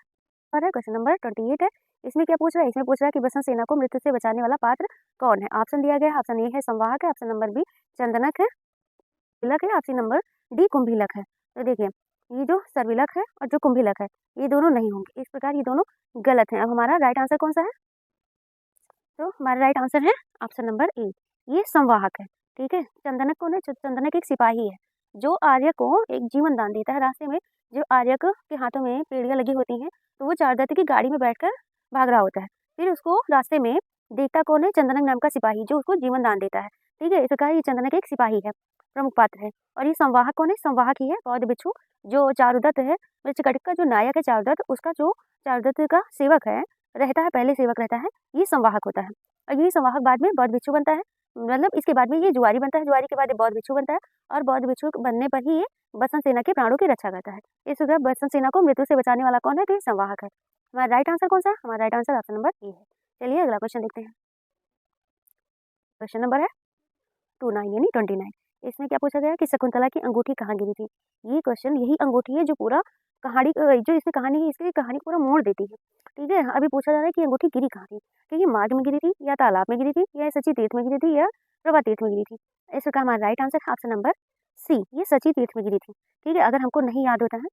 क्वेश्चन नंबर 28 है। इसमें क्या पूछ रहा है, इसमें पूछ रहा है कि बसंत सेना को मृत्यु से बचाने वाला पात्र कौन है। ऑप्शन दिया गया है, ऑप्शन ए है संवाहक है, ऑप्शन नंबर बी चंदनक है, तिलक है, ऑप्शन नंबर डी कुंभिलक है। तो देखिए ये जो सर्विलक है और जो कुंभिलक है ये दोनों नहीं होंगे, इस प्रकार ये दोनों गलत हैं। अब हमारा राइट आंसर कौन सा है, तो हमारा राइट आंसर है ऑप्शन नंबर ए, ये संवाहक है, ठीक है। चंदनक कौन है, चंदनक एक सिपाही है जो आर्य को एक जीवन दान देता है। रास्ते में जो आर्यक के हाथों में पेड़ियाँ लगी होती हैं तो वो चारुदत्त की गाड़ी में बैठकर भाग रहा होता है, फिर उसको रास्ते में देखता कौन है, चंदनक नाम का सिपाही जो उसको जीवन दान देता है, ठीक है। इस प्रकार ये चंदनक एक सिपाही है, प्रमुख पात्र है। और ये संवाहक कौन है, संवाहक ही है बौद्ध भिक्षु जो चारुदत्त है, मृच्छकटिक का जो नायक है चारुदत्त, उसका जो चारुदत्त का सेवक है रहता है, पहले सेवक रहता है, ये संवाहक होता है। और ये संवाहक बाद में बौद्ध भिक्षु बनता है, मतलब इसके बाद में ये जुआरी बनता है, जुआरी के बाद ये बौद्ध भिक्षु बनता है, और बौद्ध भिक्षु बनने पर ही ये बसंत सेना के प्राणों की रक्षा करता है। इस प्रकार बसंत सेना को मृत्यु से बचाने वाला कौन है, तो ये संवाहक है। हमारा राइट आंसर कौन सा है, हमारा right answer option number A है। चलिए अगला क्वेश्चन देखते हैं, क्वेश्चन नंबर है 29 यानी 29। इसमें क्या पूछा गया कि शकुंतला की अंगूठी कहाँ गिरी थी। ये क्वेश्चन, यही अंगूठी है जो पूरा कहानी, जो इसकी कहानी है, इसकी कहानी पूरा मोड़ देती है, ठीक है। अभी पूछा जा रहा है कि अंगूठी गिरी कहाँ थी, कि ये मार्ग में गिरी थी, या तालाब में गिरी थी, या सची तीर्थ में गिरी थी, या प्रभा तीर्थ में गिरी थी। इसका हमारा right answer option number C, ये सची तीर्थ में गिरी थी, ठीक है। अगर हमको नहीं याद होता है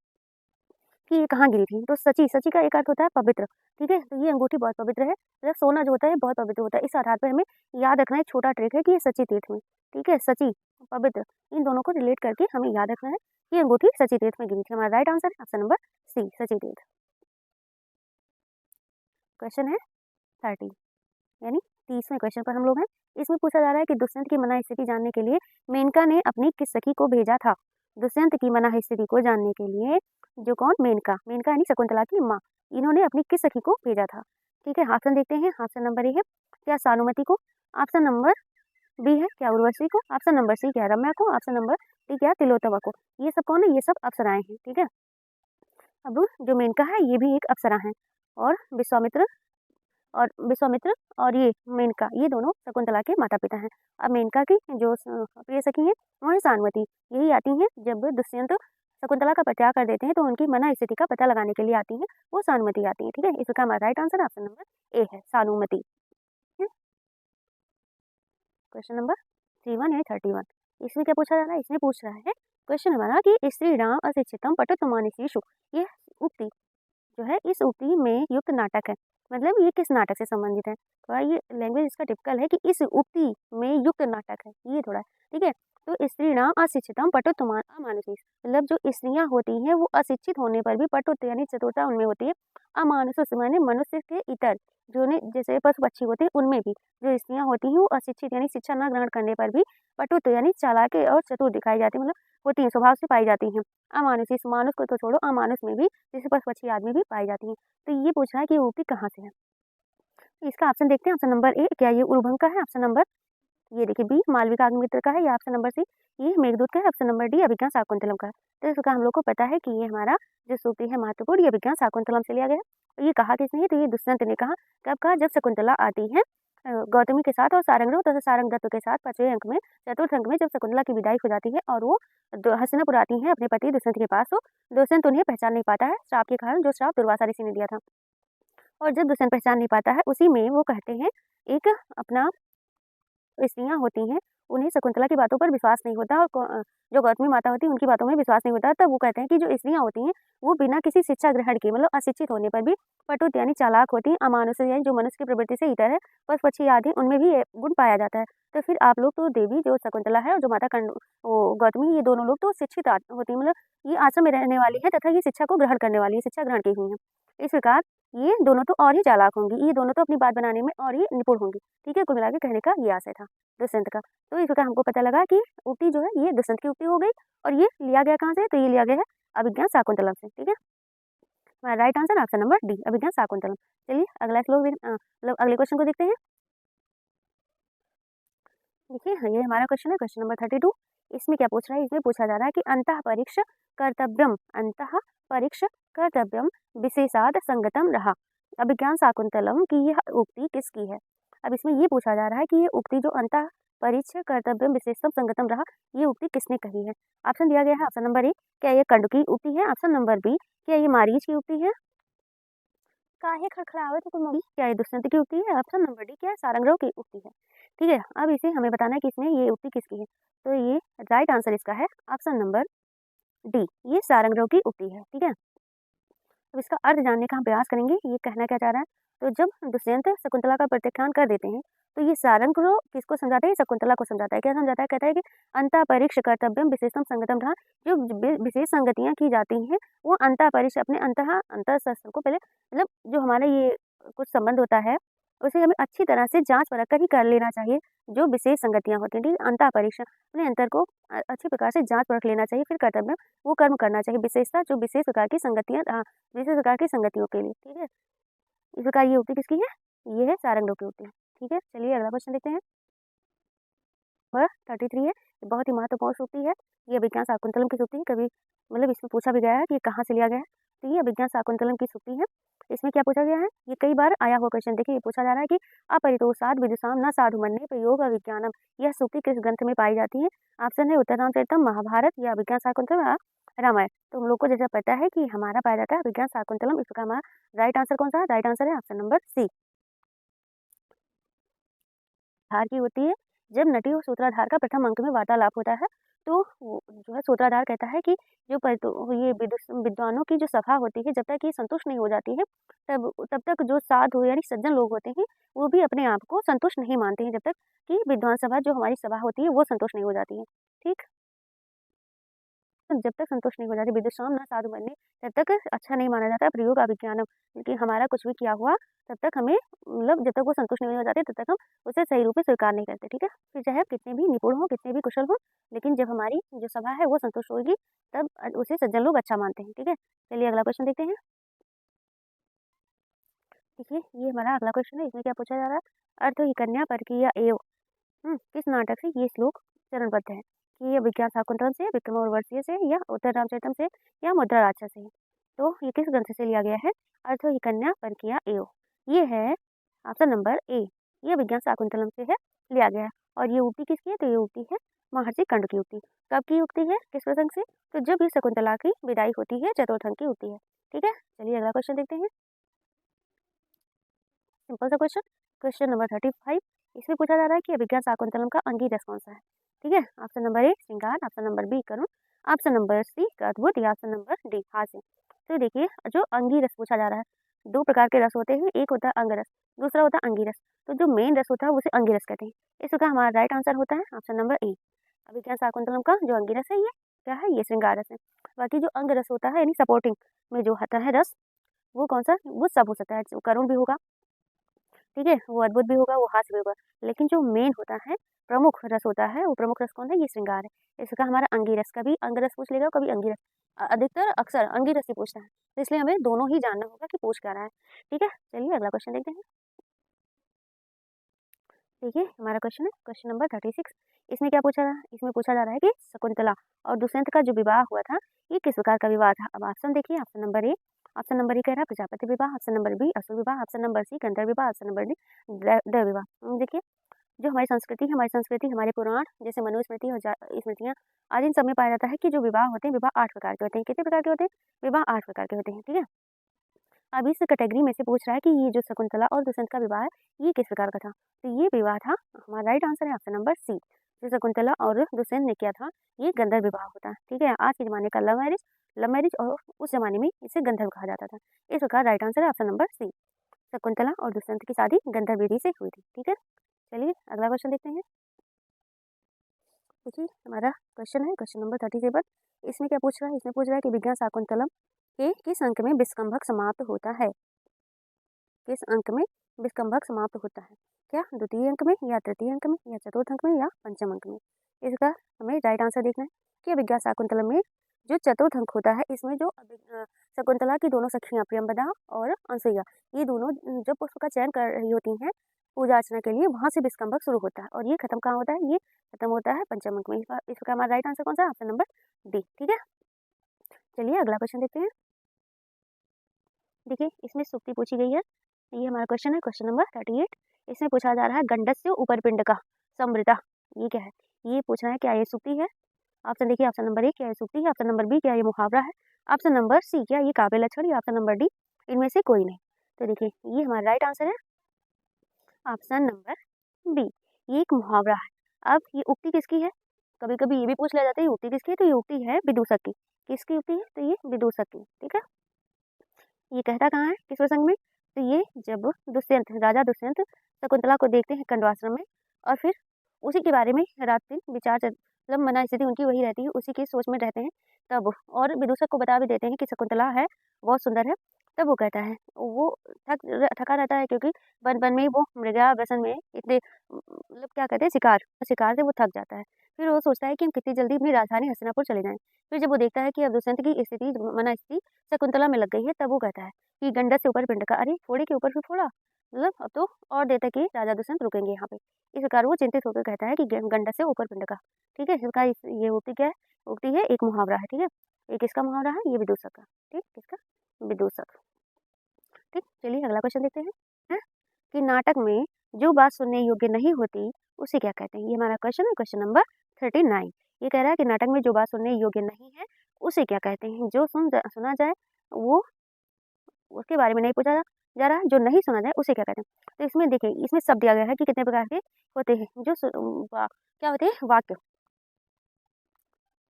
कि ये कहाँ गिरी थी, तो सची, सची का एक अर्थ होता है पवित्र, ठीक है। तो ये अंगूठी बहुत पवित्र है, मतलब सोना जो होता है बहुत पवित्र होता है। इस आधार पर हमें याद रखना है, छोटा ट्रिक है कि ये सची तीर्थ में, ठीक है, सची पवित्र, इन दोनों को रिलेट करके हमें याद रखना है कि अंगूठी सची तीर्थ में गिरी थी। हमारा राइट आंसर है ऑप्शन नंबर सी, सची तीर्थ। क्वेश्चन है 30 यानी 30वें क्वेश्चन पर हम लोग हैं। इसमें पूछा जा रहा है कि दुष्यंत की मना स्थिति जानने के लिए मेनका ने अपनी किस सखी को भेजा था। दुष्यंत की मना स्थिति को जानने के लिए जो कौन, मेनका, मेनका यानी शकुंतला की माँ, इन्होंने अपनी किस सखी को भेजा था। ठीक है, ऑप्शन देखते हैं। ऑप्शन नंबर ए है क्या सानुमति को, ऑप्शन नंबर बी है क्या उर्वशी को, ऑप्शन नंबर सी क्या रम्या को, ऑप्शन नंबर डी क्या तिलोत्तमा को। ये सब कौन है, ये सब अप्सराएं हैं। ठीक है, अब जो मेनका है ये भी एक अप्सरा है, और विश्वामित्र और ये मेनका, ये दोनों शकुंतला के माता पिता हैं। अब मेनका की जो प्रिय सखी है वो है सानुमति, यही आती हैं जब दुष्यंत शकुंतला का परित्याग कर देते हैं तो उनकी मना स्थिति का पता लगाने के लिए आती हैं, वो सानुमति आती है। ठीक है, इसका हमारा right answer option number A है, सानुमति। क्वेश्चन नंबर 31 या 31, इसमें क्या पूछा जा रहा है, इसमें पूछ रहा है क्वेश्चन हमारा कि स्त्री राम अशिक्षितम पठितुमानि शिशु, ये उक्ति जो है इस उक्ति में युक्त नाटक है, मतलब ये किस नाटक से संबंधित है। थोड़ा ये लैंग्वेज इसका टिपिकल है कि इस उक्ति में युक्त नाटक है, ये थोड़ा ठीक है। तो स्त्री नाम अशिक्षितम पटुत्वमान अमानुषी, मतलब जो स्त्रियां होती हैं वो अशिक्षित होने पर भी पटुत्व यानी चतुरता उनमें होती है। अमानुष माने मनुष्य के इतर जो ने जैसे पशु पक्षी होते हैं उनमें भी जो स्त्रियां होती हैं वो अशिक्षित यानी शिक्षा न ग्रहण करने पर भी पटुत्व यानी चालाक और चतुर दिखाई जाती है, मतलब होती है, स्वभाव से पाई जाती हैं। अमानुषी, मानुष को तो छोड़ो, अमानुष में भी जैसे पशु पक्षी आदमी भी पाई जाती हैं। तो ये पूछ रहा है कि ये उक्ति कहाँ से है। इसका ऑप्शन देखते हैं। ऑप्शन नंबर ए क्या ये उर्भंग का है, ऑप्शन नंबर ये देखिए बी मालविका अग्निमित्र का है, या ऑप्शन नंबर सी ये मेघदूत का है, option number D Abhijnana Shakuntalam का है। तो इसका हम लोग को पता है कि ये हमारा जो सूक्ति है महत्वपूर्ण, ये अभिज्ञान शाकुंतलम से लिया गया है। तो ये कहा किसने है, तो ये दुष्यंत ने कहा। कब कहा, जब शकुंतला आती है गौतमी के साथ और सारंग तथा सारंग दत्त के साथ 5वें अंक में, चतुर्थ अंक में, जब शकुंतला की विदाई हो जाती है और वो हस्तिनापुर आती है अपने पति दुष्यंत के पास, तो दुष्यंत उन्हें पहचान नहीं पाता है श्राप के कारण, जो श्राप दुर्वासा ऋषि ने दिया था। और जब दुष्यंत पहचान नहीं पाता है उसी में वो कहते हैं एक अपना स्त्रियाँ होती हैं उन्हें शकुंतला की बातों पर विश्वास नहीं होता, और जो गौतमी माता होती है उनकी बातों में विश्वास नहीं होता। तब वो कहते हैं कि जो स्त्रियाँ होती हैं वो बिना किसी शिक्षा ग्रहण के, मतलब अशिक्षित होने पर भी पटुत यानी चालाक होती हैं, अमानुष यानी जो मनुष्य की प्रवृत्ति से इतर है, पशु पक्षी आदि उनमें भी ये गुण पाया जाता है। तो फिर आप लोग तो देवी जो शकुंतला है और जो माता गौतमी, ये दोनों लोग तो शिक्षित होती है, मतलब ये आश्रम में रहने वाली है तथा ये शिक्षा को ग्रहण करने वाली है, शिक्षा ग्रहण की हुई है। इस प्रकार ये दोनों तो और ही चालाक होंगी, ये दोनों तो अपनी बात बनाने में और ही निपुण होंगी। ठीक है, कुल मिला के कहने का ये आशय था दुष्यंत का। तो इस प्रकार हमको पता लगा कि उक्ति जो है ये दुष्यंत की उक्ति हो गई, और ये लिया गया कहाँ से, तो ये लिया गया है अभिज्ञान शाकुंतलम से। ठीक है, हमारा right answer option number D Abhijnana Shakuntalam. चलिए अगला श्लोक मतलब अगले क्वेश्चन को देखते हैं। देखिए ये हमारा क्वेश्चन है क्वेश्चन नंबर 32। इसमें क्या पूछ रहा है, इसमें पूछा जा रहा है कि अंतः परीक्ष कर्तव्यम, अंतः परीक्ष कर्तव्यम विशेषाद संगतम रहा, अभिज्ञान शाकुंतलम की यह उक्ति किसकी है। अब इसमें ये पूछा जा रहा है कि ये उक्ति जो अंतः परीक्ष कर्तव्यम विशेषतम संगतम रहा, ये उक्ति किसने कही है। ऑप्शन दिया गया है, ऑप्शन नंबर ए क्या ये कंड की उक्ति है, ऑप्शन नंबर बी क्या ये मारीच की उक्ति है, काहे खड़खड़ावे तो कोई क्या ये दुष्यंत की उक्ति है, ऑप्शन नंबर डी क्या है सारंगरों की उक्ति है। ठीक है, अब इसे हमें बताना है कि इसमें ये उक्ति किसकी है। तो ये राइट आंसर इसका है ऑप्शन नंबर डी, ये सारंगरों की उक्ति है। ठीक है, अब इसका अर्थ जानने का हम प्रयास करेंगे, ये कहना क्या चाह रहा है। तो जब दुष्यंत शकुंतला का प्रत्याख्यान कर देते हैं तो ये सारंग किसको समझाता है, शकुंतला को समझाता है। क्या समझाता है, कहता है कि अंतः परीक्ष कर्तव्यम विशेषम संगतम रहा, जो विशेष संगतियाँ की जाती हैं वो अंतः परीक्ष अपने अंतर शस्त्र को पहले, मतलब जो हमारा ये कुछ संबंध होता है उसे हमें अच्छी तरह से जांच परख कर ही कर लेना चाहिए। जो विशेष संगतियाँ होती हैं, ठीक है, अंतः परीक्ष अपने अंतर को अच्छी प्रकार से जांच परख लेना चाहिए, फिर कर्तव्य वो कर्म करना चाहिए, विशेषता जो विशेष प्रकार की संगतियाँ विशेष प्रकार की संगतियों के लिए। ठीक है, इस प्रकार ये उक्ति किसकी है, ये है सारंग की उक्ति। ठीक है, चलिए अगला क्वेश्चन देखते हैं। 33 है, ये बहुत ही महत्वपूर्ण सूक्ति है, ये अभिज्ञान शाकुंतलम की सूक्ति है। कभी मतलब इसमें पूछा भी गया है कि ये कहाँ से लिया गया है, तो ये अभिज्ञान शाकुंतलम की सूक्ति है। इसमें क्या पूछा गया है, ये कई बार आया हुआ क्वेश्चन। देखिए ये पूछा जा रहा है कि अपरितोषाद विदुषाम न साधु मन्ये प्रयोग अभिज्ञानम, यह सूक्ति किस ग्रंथ में पाई जाती है। ऑप्शन है उत्तरांचरितम, महाभारत, या अभिज्ञान शाकुंतलम या रामायण। तो हम लोग को जैसा पता है कि हमारा पाया जाता है अभिज्ञान शाकुंतलम, इसका हमारा राइट आंसर कौन सा है, राइट आंसर है ऑप्शन नंबर सी, धार की होती है। जब नटी और सूत्रधार का प्रथम अंक में वार्तालाप होता है तो जो है सूत्रधार कहता है कि जो ये विद्वानों की जो सभा होती है जब तक ये संतुष्ट नहीं हो जाती है तब तब तक जो साधु यानी सज्जन लोग होते हैं वो भी अपने आप को संतुष्ट नहीं मानते हैं, जब तक कि विद्वान सभा जो हमारी सभा होती है वो संतुष्ट नहीं हो जाती है। ठीक, जब तक संतुष्ट नहीं हो जाते विदुषाम न साधु बने, तब तक अच्छा नहीं माना जाता प्रयोग अभिज्ञानम, क्योंकि हमारा कुछ भी किया हुआ तब तक हमें मतलब जब तक वो संतुष्ट नहीं हो जाते तब तक हम उसे सही रूप में स्वीकार नहीं करते। ठीक है, फिर चाहे आप कितने भी निपुण हो, कितने भी कुशल हो, लेकिन जब हमारी जो सभा है वो संतुष्ट होगी तब उसे सज्जन लोग अच्छा मानते हैं। ठीक है, चलिए अगला क्वेश्चन देखते हैं। देखिए ये हमारा अगला क्वेश्चन है, इसमें क्या पूछा जा रहा है, अर्थ ही कन्या परकीय एव। किस नाटक से ये श्लोक चरणबद्ध है, कि ये विज्ञान शाकुंतलम से, विक्रमोर्वशीय से, या उत्तर रामचरितम से, या मुद्रा राक्षा से। तो ये किस ग्रंथ से लिया गया है, अर्थ ही कन्या परकीय एव। ये है ऑप्शन नंबर ए, ये विज्ञान शाकुंतलम से है, लिया गया है। और ये उक्ति किसकी है, तो ये उक्ति है महर्षि कंड की उक्ति। कब की उक्ति है, किस प्रसंग से, तो जब ये शकुंतला की विदाई होती है, चतुर्थ अंक की उक्ति है। ठीक है, चलिए अगला क्वेश्चन देखते हैं। सिंपल सा क्वेश्चन, क्वेश्चन नंबर 35। इसमें पूछा जा रहा है कि अभिज्ञान शाकुंतलम का अंगी रस कौन सा है। ठीक है, ऑप्शन नंबर ए श्रृंगार, ऑप्शन नंबर बी करुण, ऑप्शन नंबर सी अद्भुत, या ऑप्शन नंबर डी हास्य। तो देखिए जो अंगी रस पूछा जा रहा है, दो प्रकार के रस होते हैं, एक होता है अंग रस, दूसरा होता है अंगी रस। तो जो मेन रस होता है उसे अंगी रस कहते हैं। इसका हमारा राइट आंसर होता है ऑप्शन नंबर ए। अभिज्ञान शाकुंतलम का जो अंगी रस है ये क्या है, ये श्रृंगार रस है। बाकी जो अंग रस होता है यानी सपोर्टिंग में जो आता है रस, वो कौन सा, वो सब हो सकता है, करुण भी होगा, ठीक है, वो अद्भुत भी होगा, वो हास्य भी होगा, लेकिन जो मेन होता है प्रमुख रस होता है, वो प्रमुख रस कौन है, ये श्रृंगार है। इसका हमारा अंगी रस, कभी अंग रस पूछ लेगा, कभी अंगी रस, अधिकतर अक्सर अंगी रस ही पूछता है, तो इसलिए हमें दोनों ही जानना होगा कि पूछ क्या रहा है। ठीक है, चलिए अगला क्वेश्चन देखते हैं। देखिए हमारा क्वेश्चन है क्वेश्चन नंबर 36। इसमें क्या पूछा रहा है, इसमें पूछा जा रहा है कि शकुंतला और दुष्यंत का जो विवाह हुआ था, ये किस प्रकार का विवाह था। अब ऑप्शन देखिए, ऑप्शन नंबर ए, ऑप्शन नंबर ए कह रहा है प्रजापति विवाह, ऑप्शन नंबर बी असुर विवाह, ऑप्शन नंबर सी गंधर्व विवाह, ऑप्शन नंबर डी दैव विवाह। देखिए जो हमारी संस्कृति, हमारे पुराण जैसे मनुस्मृति और स्मृतियाँ आदि इन सब में पाया जाता है कि जो विवाह होते हैं, विवाह 8 प्रकार के होते हैं। कितने प्रकार के होते हैं, विवाह 8 प्रकार के होते हैं। ठीक है, अब इस कैटेगरी में से पूछ रहा है कि ये जो शकुंतला और दुष्यंत का विवाह है, ये किस प्रकार का था। तो ये विवाह था, हमारा राइट आंसर है ऑप्शन नंबर सी, जो शकुंतला और दुष्यंत ने किया था, ये गंधर्व विवाह होता है। ठीक है, आज के जमाने का लव मैरिज और उस जमाने में इसे गंधर्व कहा जाता था। इस प्रकार राइट आंसर है ऑप्शन नंबर सी, शकुंतला और दुष्यंत की शादी गंधर्व विधि से हुई थी। ठीक है, चलिए अगला क्वेश्चन देखते हैं। देखिए हमारा क्वेश्चन है क्वेश्चन नंबर 37। इसमें क्या पूछ रहा है, इसमें पूछ रहा है कि विज्ञान शाकुंतलम के किस अंक में विस्कंभक समाप्त होता है, किस अंक में विस्कंभक समाप्त होता है, क्या द्वितीय अंक में, या तृतीय अंक में, या चतुर्थ अंक में, या पंचम अंक में। इसका हमें राइट आंसर देखना है कि विज्ञान शाकुंतलम में जो चतुर्थ अंक होता है, इसमें जो शकुंतला की दोनों सखियां प्रियंवदा और अनसुईया, ये दोनों जब पुष्प का चयन कर रही होती हैं पूजा अर्चना के लिए, वहां से विस्कंभक शुरू होता है और ये खत्म कहाँ होता है, ये खत्म होता है पंचम अंक में। इसका हमारा राइट आंसर कौन सा है, ऑप्शन नंबर डी। ठीक है, चलिए अगला क्वेश्चन देखते हैं। देखिए इसमें सूक्ति पूछी गई है, ये हमारा क्वेश्चन है क्वेश्चन नंबर 38। इसमें पूछा जा रहा है गंडस्य ऊपर पिंड का समृता, ये क्या है, ये पूछना है क्या ये सूक्ति है। ऑप्शन देखिए, ऑप्शन नंबर ए क्या ये सूक्ति है, ऑप्शन नंबर बी क्या ये मुहावरा है, ऑप्शन नंबर सी क्या ये काव्य लक्षण, या ऑप्शन नंबर डी इनमें से कोई नहीं। तो देखिए ये हमारा राइट आंसर है ऑप्शन नंबर बी, ये एक मुहावरा है। अब ये उक्ति किसकी है, कभी कभी ये भी पूछ लिया जाता है ये उक्ति किसकी है, तो ये उक्ति है विदूषक की। किसकी उक्ति है, तो ये विदूषक की। ठीक है, ये कहता कहाँ है, किस प्रसंग में, तो ये जब दुष्यंत, राजा दुष्यंत शकुंतला को देखते हैं खंडवाश्रम में, और फिर उसी के बारे में रात दिन विचार मतलब मना स्थिति उनकी वही रहती है, उसी की सोच में रहते हैं तब, और विदूषक को बता भी देते हैं कि शकुंतला है बहुत सुंदर है। तब वो कहता है, वो थका रहता है क्योंकि वन वन में वो मृगा व्यसन में इतने मतलब क्या कहते हैं शिकार शिकार से वो थक जाता है। फिर वो सोचता है कि हम कितनी जल्दी अपनी राजधानी हस्तिनापुर चले जाएं। फिर जब वो देखता है कि अब दुष्यंत की स्थिति मना स्थिति शकुंतला में लग गई है, तब वो कहता है कि गंडस से ऊपर पिंड का, अरे फोड़े के ऊपर फिर फोड़ा, मतलब अब तो और देर तक कि राजा दुष्यंत रुकेंगे यहाँ पे। इस प्रकार वो चिंतित होकर कहता है कि गंडस से ऊपर पिंड का। ठीक है, इसका ये उक्ति क्या है, उक्ति है एक मुहावरा है। ठीक है, ये किसका मुहावरा है, ये विदूषक का। ठीक, किसका, विदूषक। ठीक, चलिए अगला क्वेश्चन देखते हैं, है? कि नाटक में जो बात सुनने योग्य नहीं होती उसे क्या कहते हैं। ये हमारा क्वेश्चन है क्वेश्चन नंबर 39। ये कह रहा है कि नाटक में जो बात सुनने योग्य नहीं है उसे क्या कहते हैं। जो सुना जाए वो उसके बारे में नहीं पूछा जा रहा है, जो नहीं सुना जाए उसे क्या कहते हैं। तो इसमें देखिए, इसमें शब्द दिया गया है कि कितने प्रकार के होते हैं, जो क्या होते हैं, वाक्य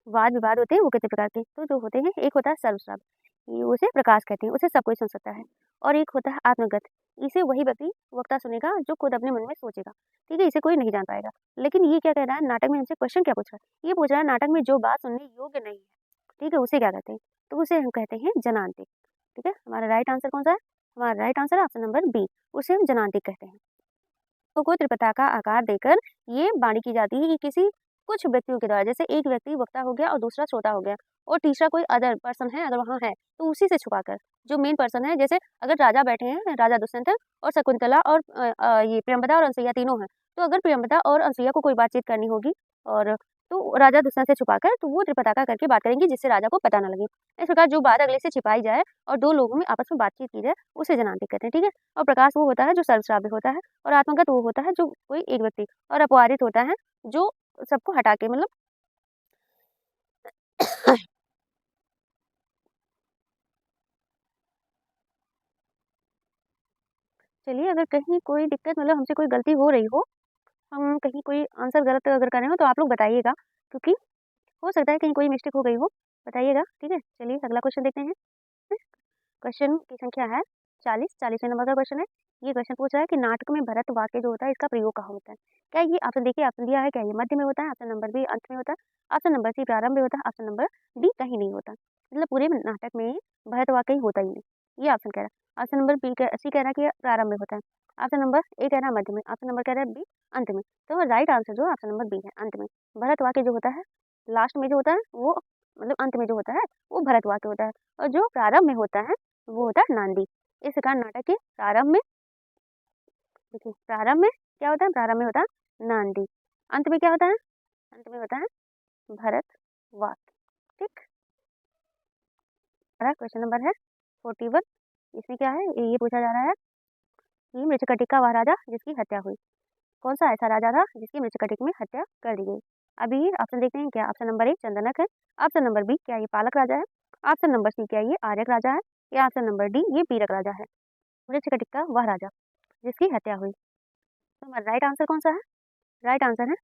वाद विवाद होते हैं, वो कितने प्रकार के, तो जो होते हैं, एक होता है सर्वश्राव्य, ये उसे प्रकाश कहते हैं, उसे सब कोई सुन सकता है। और एक होता है आत्मगत, इसे वही व्यक्ति वक्ता सुनेगा जो खुद अपने मन में सोचेगा। ठीक है, इसे कोई नहीं जान पाएगा। लेकिन ये क्या कह रहा है, नाटक में हमसे क्वेश्चन क्या पूछ रहा है, ये पूछ रहा है नाटक में जो बात सुनने योग्य नहीं है, ठीक है, उसे क्या कहते हैं? तो उसे हम कहते हैं जनांतिक। ठीक है, हमारा राइट आंसर कौन सा है? हमारा right answer option number B, उसे हम जनांतिक कहते हैं। को त्रिपता का आकार देकर ये बाणी की जाती है कि किसी कुछ व्यक्तियों के द्वारा, जैसे एक व्यक्ति वक्ता हो गया और दूसरा श्रोता हो गया और तीसरा कोई अदर पर्सन है अगर वहाँ है, तो उसी से छुपाकर जो मेन पर्सन है, जैसे अगर राजा बैठे हैं, राजा दुष्यंत है और शकुंतला और ये प्रियंवदा और अनसुईया तीनों हैं, तो अगर प्रियंवदा और अनसुईया को कोई बातचीत करनी होगी और तो राजा दुष्यंत से छुपाकर तो वो त्रिपताका करके बात करेंगी जिससे राजा को पता ना लगे। इस प्रकार जो बात अगले से छिपाई जाए और दो लोगों में आपस में बातचीत की जाए उसे जनांतिक कहते हैं। ठीक है, और प्रकाश वो होता है जो सर्वश्राव्य होता है और आत्मगत वो होता है जो कोई एक व्यक्ति और अपवारित होता है जो सबको हटा के मतलब चलिए, अगर कहीं कोई दिक्कत मतलब हमसे कोई गलती हो रही हो, हम कहीं कोई आंसर गलत अगर कर रहे हो तो आप लोग बताइएगा, क्योंकि हो सकता है कहीं कोई मिस्टेक हो गई हो, बताइएगा। ठीक है, चलिए अगला क्वेश्चन देखते हैं। क्वेश्चन की संख्या है 40वें नंबर का क्वेश्चन है। ये क्वेश्चन पूछ रहा है कि नाटक में भरत वाक्य जो होता है इसका प्रयोग कहाँ होता है? क्या ये ऑप्शन देखिए, ऑप्शन दिया है, क्या ये मध्य में होता है? ऑप्शन नंबर बी अंत में होता है? ऑप्शन नंबर सी प्रारंभ में होता है? ऑप्शन नंबर डी कहीं नहीं होता? मतलब पूरे नाटक में भरत वाक्य ही होता ही नहीं, ये ऑप्शन कह रहा है। ऑप्शन नंबर सी कह रहा है कि प्रारंभ में होता है। ऑप्शन नंबर ए कह रहा है मध्य में। ऑप्शन नंबर कह रहा है बी अंत में। तो राइट आंसर जो ऑप्शन नंबर बी है, अंत में। भरत वाक्य जो होता है लास्ट में जो होता है वो मतलब अंत में जो होता है वो भरत वाक्य होता है, और जो प्रारंभ में होता है वो होता है नांदी। इस प्रकार नाटक के प्रारंभ में, देखिए प्रारंभ में क्या होता है? प्रारंभ में होता है नांदी। अंत में क्या होता है? अंत में होता है भरत वाक्य। ठीक, क्वेश्चन नंबर है 41। इसमें क्या है, ये पूछा जा रहा है कि मृच्छकटिक का वह राजा जिसकी हत्या हुई, कौन सा ऐसा राजा था जिसकी मृच्छकटिक में हत्या कर दी गई? अभी ऑप्शन देखते हैं। क्या ऑप्शन नंबर ए चंदनक है? ऑप्शन नंबर बी क्या ये पालक राजा है? ऑप्शन नंबर सी क्या ये आर्यक राजा है? या ऑप्शन नंबर डी ये पीरक राजा है? मृच्छकटिक का वह राजा जिसकी हत्या हुई, तो हमारा राइट आंसर कौन सा है? राइट आंसर है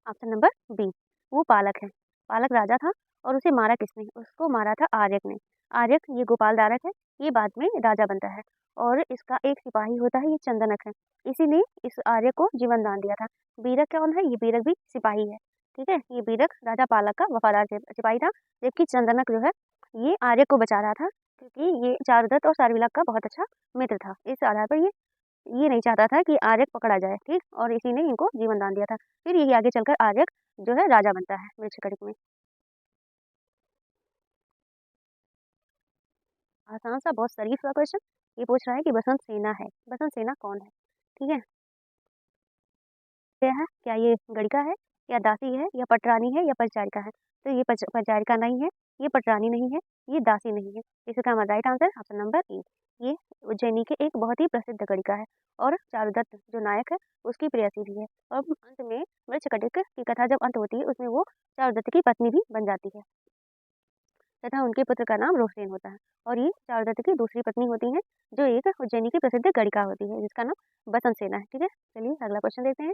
ऑप्शन नंबर बी, वो पालक है। पालक राजा था और उसे मारा किसने? उसको मारा था आर्यक ने। आर्यक ये गोपाल दारक है, ये बाद में राजा बनता है और इसका एक सिपाही होता है, ये चंदनक है। इसी ने इस आर्यक को जीवन दान दिया था। बीरक कौन है? ये बीरक भी सिपाही है। ठीक है, ये बीरक राजा पालक का वफादार सिपाही था, जबकि चंदनक जो है ये आर्यक को बचा रहा था, क्योंकि ये चारुदत्त और सारविलक का बहुत अच्छा मित्र था। इस आधार पर ये नहीं चाहता था कि आर्यक पकड़ा जाए। ठीक, और इसी ने इनको जीवन दान दिया था। फिर यही आगे चलकर आर्यक जो है राजा बनता है मृच्छकटिक में। आसान सा, बहुत शरीफ सा क्वेश्चन। ये पूछ रहा है कि बसंत सेना है, बसंत सेना कौन है? ठीक है, क्या है? क्या ये गणिका है या दासी है या पटरानी है या परिचारिका है? तो ये परिचारिका नहीं है, ये पटरानी नहीं है, ये दासी नहीं है। इसका हमारा राइट आंसर ऑप्शन नंबर ए, ये उज्जैनी के एक बहुत ही प्रसिद्ध गणिका है और चारुदत्त जो नायक है उसकी प्रेयसी भी है। और अंत में मृच्छकटिक की कथा जब अंत होती है उसमें वो चारुदत्त की पत्नी भी बन जाती है तथा उनके पुत्र का नाम रोहसेन होता है। और ये चारुदत्त की दूसरी पत्नी होती है जो एक उज्जैनी की प्रसिद्ध गणिका होती है जिसका नाम बसंत सेना है। ठीक है, चलिए अगला क्वेश्चन देखते हैं।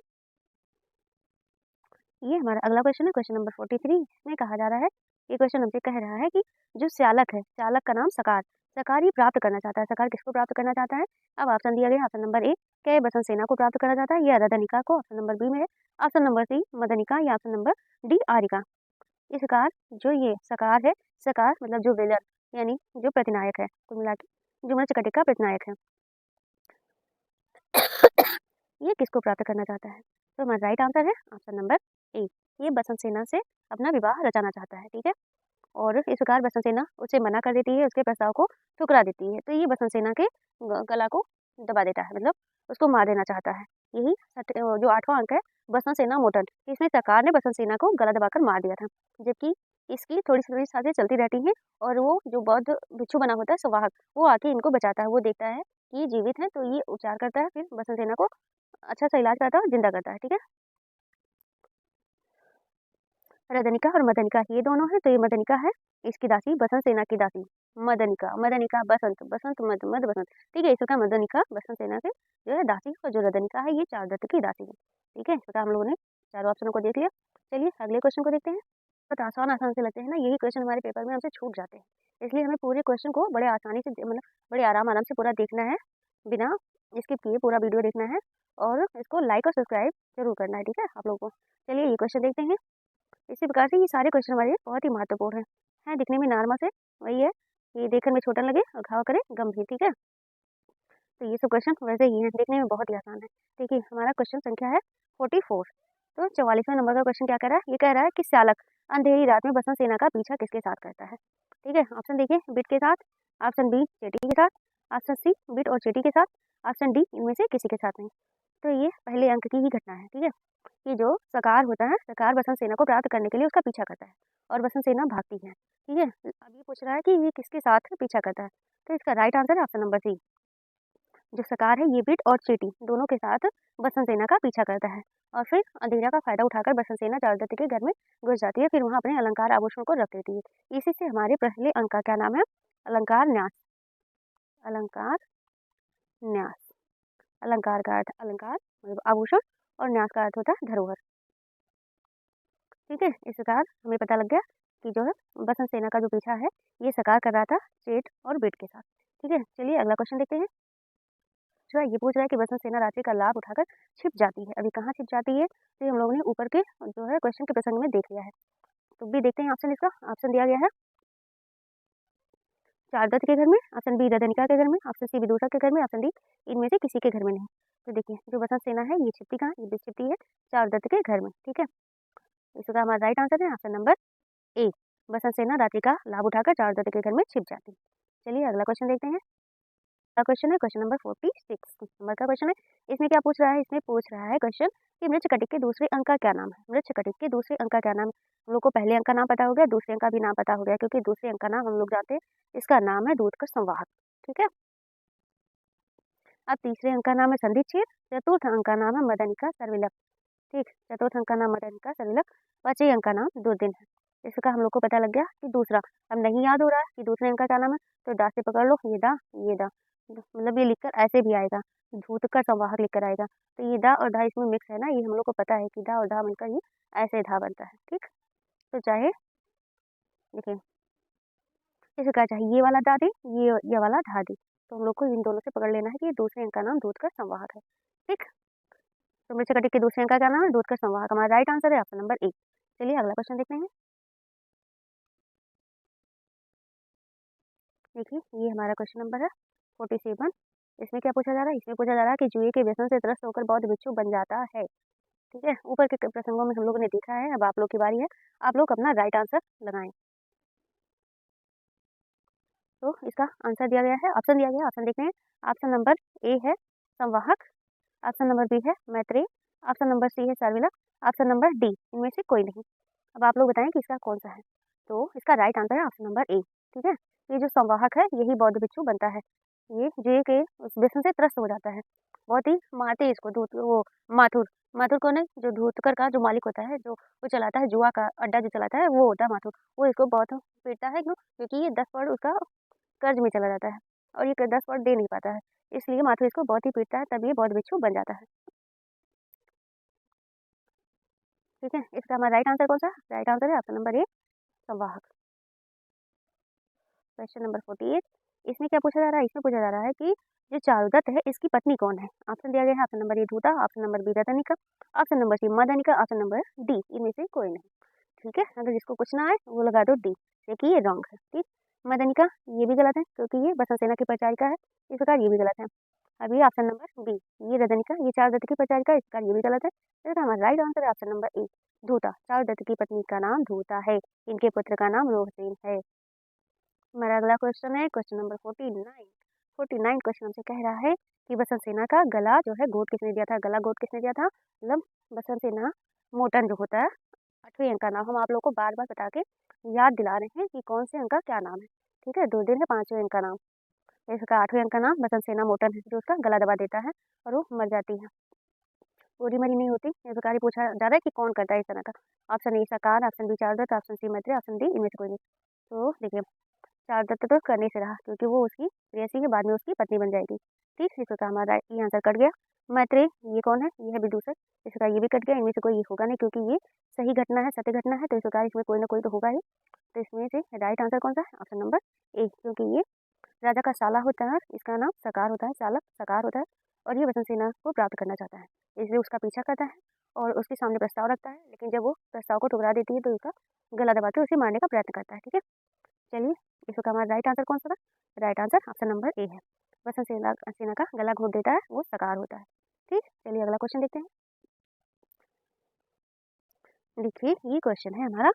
ये हमारा अगला क्वेश्चन है, क्वेश्चन नंबर 43। इसमें कहा जा रहा है, ये क्वेश्चन हमसे कह रहा है कि जो चालक है, चालक का नाम सकार, सकार ये प्राप्त करना चाहता है। सकार किसको प्राप्त करना चाहता है? अब ऑप्शन दिया गया, ऑप्शन नंबर ए क्या ये बसंत सेना को प्राप्त करना चाहता है, या रदनिका को? ऑप्शन नंबर बी में है ऑप्शन नंबर सी मदनिका, या ऑप्शन नंबर डी आरिका। इस प्रकार जो ये सकार है, सकार मतलब जो विलन यानी जो प्रतिनायक है, कुल मिला के जो मृच्छकटिक का प्रतिनायक है, ये किसको प्राप्त करना चाहता है? तो हमारा राइट आंसर है ऑप्शन नंबर ए, ये बसंत सेना से अपना विवाह रचाना चाहता है। ठीक है, और इस प्रकार बसंत सेना उसे मना कर देती है, उसके प्रस्ताव को ठुकरा देती है। तो ये बसंत सेना के गला को दबा देता है, मतलब उसको मार देना चाहता है। यही जो 8वां अंक है बसंत सेना मोटन, इसमें सरकार ने बसंत सेना को गला दबाकर मार दिया था। जबकि इसकी थोड़ी सांसें चलती रहती हैं और वो जो बौद्ध भिक्षु बना होता है संवाहक, वो आके इनको बचाता है। वो देखता है कि ये जीवित है तो ये उपचार करता है, फिर बसंत सेना को अच्छा सा इलाज करता है और जिंदा करता है। ठीक है, रदनिका और मदनिका ये दोनों है, तो ये मदनिका है इसकी दासी, बसंत सेना की दासी मदनिका। मदनिका बसंत, बसंत मद, मद बसंत। ठीक है, इस प्रकार मदनिका बसंत सेना के जो है दासी, और जो रदनिका है ये चारुदत्त की दासी है। ठीक है, इस प्रकार हम लोगों ने चारों ऑप्शनों को देख लिया। चलिए अगले क्वेश्चन को देखते हैं। बहुत आसान आसान से लगते हैं ना, यही क्वेश्चन हमारे पेपर में हमसे छूट जाते हैं, इसलिए हमें पूरे क्वेश्चन को बड़े आसानी से मतलब बड़े आराम आराम से पूरा देखना है। बिना स्किप किए पूरा वीडियो देखना है और इसको लाइक और सब्सक्राइब जरूर करना है, ठीक है आप लोगों को। चलिए ये क्वेश्चन देखते हैं। इसी प्रकार से ये सारे क्वेश्चन हमारे बहुत ही महत्वपूर्ण हैं, दिखने में नॉर्मल से वही है कि देखने में छोटा लगे और घाव करे गंभीर, ठीक है। तो ये सब क्वेश्चन वैसे ही है, देखने में बहुत ही आसान है। देखिए हमारा क्वेश्चन संख्या है 44। तो 44वें नंबर का क्वेश्चन क्या कह रहा है, ये कह रहा है कि चालक अंधेरी रात में बसंत सेना का पीछा किसके साथ करता है, ठीक है। ऑप्शन देखिए, बिट के साथ, ऑप्शन बी चेटी के साथ, ऑप्शन सी बिट और चेटी के साथ, ऑप्शन डी इनमें से किसी के साथ नहीं। तो ये पहले अंक की ही घटना है, ठीक है। कि जो सकार होता है, सकार बसंत सेना को प्राप्त करने के लिए उसका पीछा करता है और बसंत सेना भागती है, ठीक है। अब ये पूछ रहा है कि ये किसके साथ पीछा करता है, तो इसका राइट आंसर है ऑप्शन नंबर सी। जो सकार है ये बिट और चींटी दोनों के साथ बसंत सेना का पीछा करता है और फिर अंधेरा का फायदा उठाकर बसंत सेना चारुदत्त के घर में घुस जाती है, फिर वहाँ अपने अलंकार आभूषण को रख देती है। इसी से हमारे पहले अंक का क्या नाम है, अलंकार न्यास। अलंकार न्यास, अलंकार का अर्थ अलंकार मतलब आभूषण और न्यास का अर्थ होता है धरोहर, ठीक है। इस प्रकार हमें पता लग गया कि जो है बसंत सेना का जो पीछा है ये सकार कर रहा था चेट और बिट के साथ, ठीक है। चलिए अगला क्वेश्चन देखते हैं। जो है ये पूछ रहा है कि बसंत सेना रात्रि का लाभ उठाकर छिप जाती है, अभी कहाँ छिप जाती है, तो हम लोगों ने ऊपर के जो है क्वेश्चन के प्रसंग में देख लिया है। तो भी देखते हैं ऑप्शन, इसका ऑप्शन दिया गया है चारुदत्त के घर में, ऑप्शन बी रजनिका के घर में, ऑप्शन सी विदुषा के घर में, ऑप्शन डी इनमें से किसी के घर में नहीं। तो देखिए जो बसंत सेना है ये छिपती कहाँ, ये छिपती है चारुदत्त के घर में, ठीक है। इसका हमारा राइट आंसर है ऑप्शन नंबर ए, बसंत सेना रात्रि का लाभ उठाकर चारुदत्त के घर में छिप जाती है। चलिए अगला क्वेश्चन देखते हैं। क्वेश्चन है क्वेश्चन नंबर 46 नंबर का क्वेश्चन है। इसमें क्या पूछ रहा है, इसमें पूछ रहा है क्वेश्चन कि मृच्छकटिक के दूसरे अंक का क्या नाम है। मृच्छकटिक के दूसरे अंक का क्या नाम है, हम लोग को पहले अंक का नाम पता हो गया, दूसरे अंक का भी नाम पता हो गया, क्योंकि दूसरे अंक का नाम हम लोग जानते हैं, इसका नाम है दूध का संवाहक, ठीक है। अब तीसरे अंक का नाम है संधि छेद, चतुर्थ अंक का नाम है मदनिका सर्विलक, ठीक। चतुर्थ अंक का नाम मदनिका सर्विलक, पांचवें अंक का नाम दुर्दिन है। इसका हम लोग को पता लग गया कि दूसरा, अब नहीं याद हो रहा है कि दूसरे अंक का क्या नाम है, तो दा से पकड़ लो, ये दा मतलब ये लिखकर ऐसे भी आएगा, धूत का संवाहक लिखकर आएगा। तो ये दा और धा इसमें मिक्स है ना, ये हम लोग को पता है कि दा और धा मिलकर ये ऐसे धा बनता है, ठीक। तो चाहे देखिए इसका चाहे ये वाला दा दे, ये वाला धा दे, तो हम लोग को इन दोनों से पकड़ लेना है कि दूसरे अंक का नाम दूध का संवाहक है, ठीक। तो मृच्छकटिक के दूसरे अंक का क्या नाम है, दूध का संवाहक, हमारा राइट आंसर है ऑप्शन नंबर ए। चलिए अगला क्वेश्चन देखते हैं। देखिए ये हमारा क्वेश्चन नंबर है 47। इसमें क्या पूछा जा रहा है, इसमें पूछा जा रहा है कि जुए के व्यसन से त्रस्त होकर बौद्ध भिक्षु बन जाता है, ठीक है। ऊपर के प्रसंगों में हम लोगों ने देखा है, अब आप लोग की बारी है, आप लोग अपना राइट आंसर लगाएं। तो इसका आंसर दिया गया है, ऑप्शन दिया गया है, ऑप्शन देखते हैं। ऑप्शन नंबर ए है संवाहक, ऑप्शन नंबर बी है मैत्रेय, ऑप्शन नंबर सी है सर्विलक, ऑप्शन नंबर डी इनमें से कोई नहीं। अब आप लोग बताएं कि इसका कौन सा है। तो इसका राइट आंसर है ऑप्शन नंबर ए, ठीक है। ये जो संवाहक है यही बौद्ध भिक्षु बनता है, ये जुए के उस व्यसन से त्रस्त हो जाता है, बहुत ही मारते हैं इसको, धूत वो माथुर, माथुर कौन है, जो धूतकर का जो मालिक होता है, जो वो चलाता है जुआ का अड्डा जो चलाता है वो होता है माथुर, वो इसको बहुत पीटता है, क्यों, क्योंकि ये 10 पड़ उसका कर्ज में चला जाता है और ये 10 पड़ दे नहीं पाता है, इसलिए माथुर इसको बहुत ही पीटता है, तब ये बौद्ध भिक्षु बन जाता है, ठीक है। इसका हमारा राइट आंसर कौन सा, राइट आंसर है ऑप्शन नंबर ए संवाहक। क्वेश्चन नंबर 48, इसमें क्या पूछा जा रहा है, इसमें पूछा जा रहा है कि जो चारुदत्त है इसकी पत्नी कौन है। ऑप्शन दिया गया है, option number A Dhuta, option number B Ratanika, option number C Madanika, option number D इनमें से कोई नहीं, ठीक है। अगर जिसको कुछ ना आए वो लगा दो डी, देखिए ये रॉन्ग है, ठीक। मदनिका ये भी गलत है क्योंकि ये बसंत सेना की परिचारिका है, इस प्रकार ये भी गलत है। अभी ऑप्शन नंबर बी ये रजनिका ये चारुदत्त की परिचारिका है, इस प्रकार ये भी गलत है। इसका हमारा राइट आंसर है ऑप्शन नंबर ए धूता, चारुदत्त की पत्नी का नाम धूता है, इनके पुत्र का नाम रोहसेन है। हमारा अगला क्वेश्चन है क्वेश्चन नंबर 49 क्वेश्चन हमसे कह रहा है कि बसंत सेना का गला जो है गोद किसने दिया था, गला गोद किसने दिया था, मतलब बसंत सेना मोटन जो होता है 8वें अंक का नाम हम आप लोग को बार बार बता के याद दिला रहे हैं कि कौन से अंक का क्या नाम है, ठीक है। 2 दिन है 5वें अंक का नाम, इसका 8वें अंक का नाम बसंत सेना मोटन है, जो उसका गला दबा देता है और वो मर जाती है, पूरी मरी नहीं होती। इस प्रकार ही पूछा जा रहा है कि कौन करता है इस तरह का। Option A Sakar, option B Charudatta, option C Maitreya, option D इनमें से कोई नहीं। तो देखिए चारुदत्त तो करने से रहा क्योंकि वो उसकी प्रेयसी के बाद में उसकी पत्नी बन जाएगी, ठीक। इस प्रकार हमारा ये आंसर कट गया। मैत्रेय ये कौन है, ये है विदूषक, इस प्रकार ये भी कट गया, इनमें से कोई ये होगा नहीं क्योंकि ये सही घटना है, सत्य घटना है, तो इस प्रकार इसमें कोई ना कोई तो होगा ही। तो इसमें से राइट आंसर कौन सा है, ऑप्शन नंबर ए, क्योंकि ये राजा का साला होता है, इसका नाम सकार होता है, सालक सकार होता है, और ये वसंत सेना को प्राप्त करना चाहता है, इसलिए उसका पीछा करता है और उसके सामने प्रस्ताव रखता है। लेकिन जब वो प्रस्ताव को ठुकरा देती है तो उसका गला दबा के उसे मारने का प्रयत्न करता है। ठीक है, चलिए इसका हमारा राइट आंसर कौन सा था? Right answer option number A है। वसंत सेना का गला घोट देता है, वो सकार होता है। ठीक, चलिए अगला क्वेश्चन देखते हैं। देखिए ये क्वेश्चन है हमारा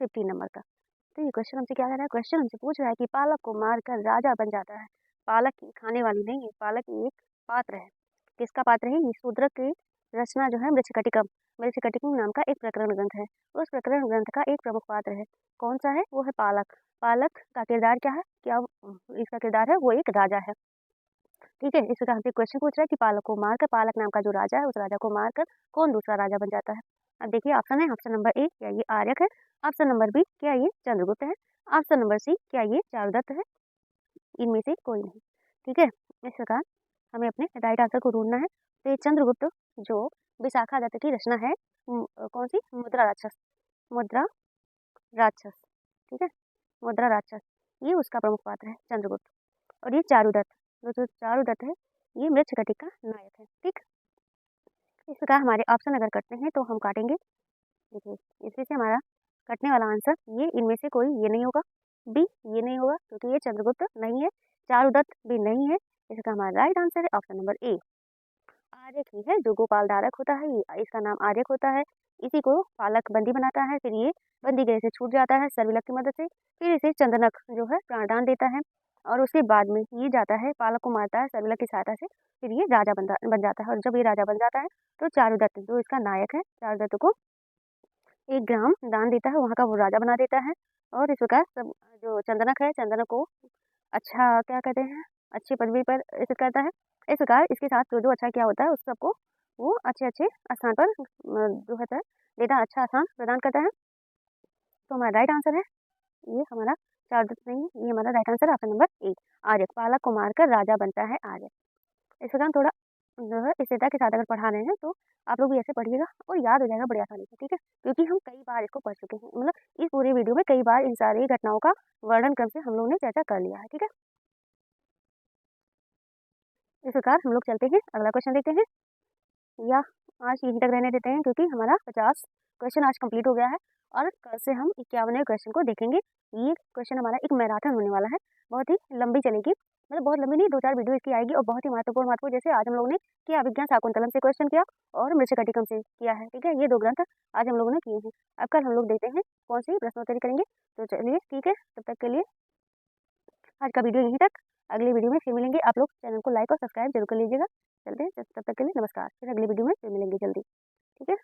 15 नंबर का। तो ये क्वेश्चन हमसे क्या कर रहा है? क्वेश्चन हमसे पूछ रहा है कि पालक को मारकर राजा बन जाता है। पालक खाने वाली नहीं है, पालक एक पात्र है। किसका पात्र है? ये शूद्रक की रचना जो है मृच्छकटिकम, मृच्छकटिकम नाम का एक प्रकरण ग्रंथ है। उस प्रकरण ग्रंथ का एक प्रमुख पात्र है। कौन सा है? वो है पालक। पालक का किरदार क्या है? क्या इसका किरदार है? वो एक राजा है। ठीक है, इस प्रकार हमसे क्वेश्चन पूछ रहा है कि पालक को मारकर, पालक नाम का जो राजा है उस राजा को मारकर कौन दूसरा राजा बन जाता है। अब देखिए ऑप्शन है, ऑप्शन नंबर ए क्या ये आर्यक है, ऑप्शन नंबर बी क्या ये चंद्रगुप्त है, ऑप्शन नंबर सी क्या ये चारुदत्त है। इनमें से कोई नहीं। ठीक है, इस प्रकार हमें अपने राइट आंसर को ढूंढना है। तो ये चंद्रगुप्त जो विशाखा दत्त की रचना है, कौन सी? मुद्रा राक्षस, मुद्रा राक्षस। ठीक है, मुद्रा राक्षस, ये उसका प्रमुख पात्र है चंद्रगुप्त। और ये चारुदत्त, जो चारुदत्त है ये मृच्छकटिक का नायक है। ठीक, इस प्रकार हमारे ऑप्शन अगर कटते हैं तो हम काटेंगे। देखिए इसमें से हमारा कटने वाला आंसर ये इनमें से कोई ये नहीं होगा, बी ये नहीं होगा क्योंकि ये चंद्रगुप्त नहीं है, चारुदत्त भी नहीं है। इसका हमारा राइट आंसर है ऑप्शन नंबर ए आर्यक ही है, जो गोपाल धारक होता है ये इसका नाम आर्यक होता है। इसी को पालक बंदी बनाता है, फिर ये बंदी गृह से छूट जाता है सर्विलक की मदद से, फिर इसे चंदनक जो है प्राणदान देता है और उसके बाद में ये जाता है पालक को मारता है सर्विलक की सहायता से, फिर ये राजा बन जाता है। और जब ये राजा बन जाता है तो चारुदत्त जो इसका नायक है, चारुदत्त को एक ग्राम दान देता है, वहाँ का वो राजा बना देता है। और इस प्रकार सब जो चंदनक है, चंदनक को अच्छा क्या कहते हैं, अच्छी पदवी पर स्थित करता है। इस प्रकार इसके साथ जो जो अच्छा क्या होता है उस सबको वो अच्छे अच्छे स्थान पर जो है देता, अच्छा स्थान प्रदान करता है। तो हमारा राइट आंसर है ये हमारा चारुदत्त नहीं है, ये हमारा राइट आंसर ऑप्शन नंबर ए आर्यक। पालक को मारकर राजा बनता है आर्यक। इस प्रकार थोड़ा जो है स्थिरता के साथ अगर पढ़ा रहे हैं तो आप लोग भी ऐसे पढ़िएगा और याद हो जाएगा बड़ी आसानी से। ठीक है, क्योंकि हम कई बार इसको पढ़ चुके हैं, मतलब इस पूरे वीडियो में कई बार इन सारी घटनाओं का वर्णन क्रम से हम लोग ने चर्चा कर लिया है। ठीक है, इस प्रकार हम लोग चलते हैं अगला क्वेश्चन देखते हैं, या आज यहीं तक रहने देते हैं क्योंकि हमारा 50 क्वेश्चन आज कंप्लीट हो गया है और कल से हम 51वें क्वेश्चन को देखेंगे। ये क्वेश्चन हमारा एक मैराथन होने वाला है, बहुत ही लंबी चलेगी, मतलब बहुत लंबी नहीं, 2-4 वीडियो इसकी आएगी और बहुत ही महत्वपूर्ण जैसे आज हम लोगों ने किया अभिज्ञान शाकुंतलम से क्वेश्चन किया और मृच्छकटिकम से किया है। ठीक है, ये 2 ग्रंथ आज हम लोगों ने किए हैं। अब कल हम लोग देखते हैं कौन सी प्रश्नोत्तरी करेंगे। तो चलिए ठीक है, तब तक के लिए आज का वीडियो यहीं तक। अगली वीडियो में फिर मिलेंगे, आप लोग चैनल को लाइक और सब्सक्राइब जरूर कर लीजिएगा। चलते हैं, तब तक के लिए नमस्कार, फिर अगली वीडियो में फिर मिलेंगे जल्दी। ठीक है।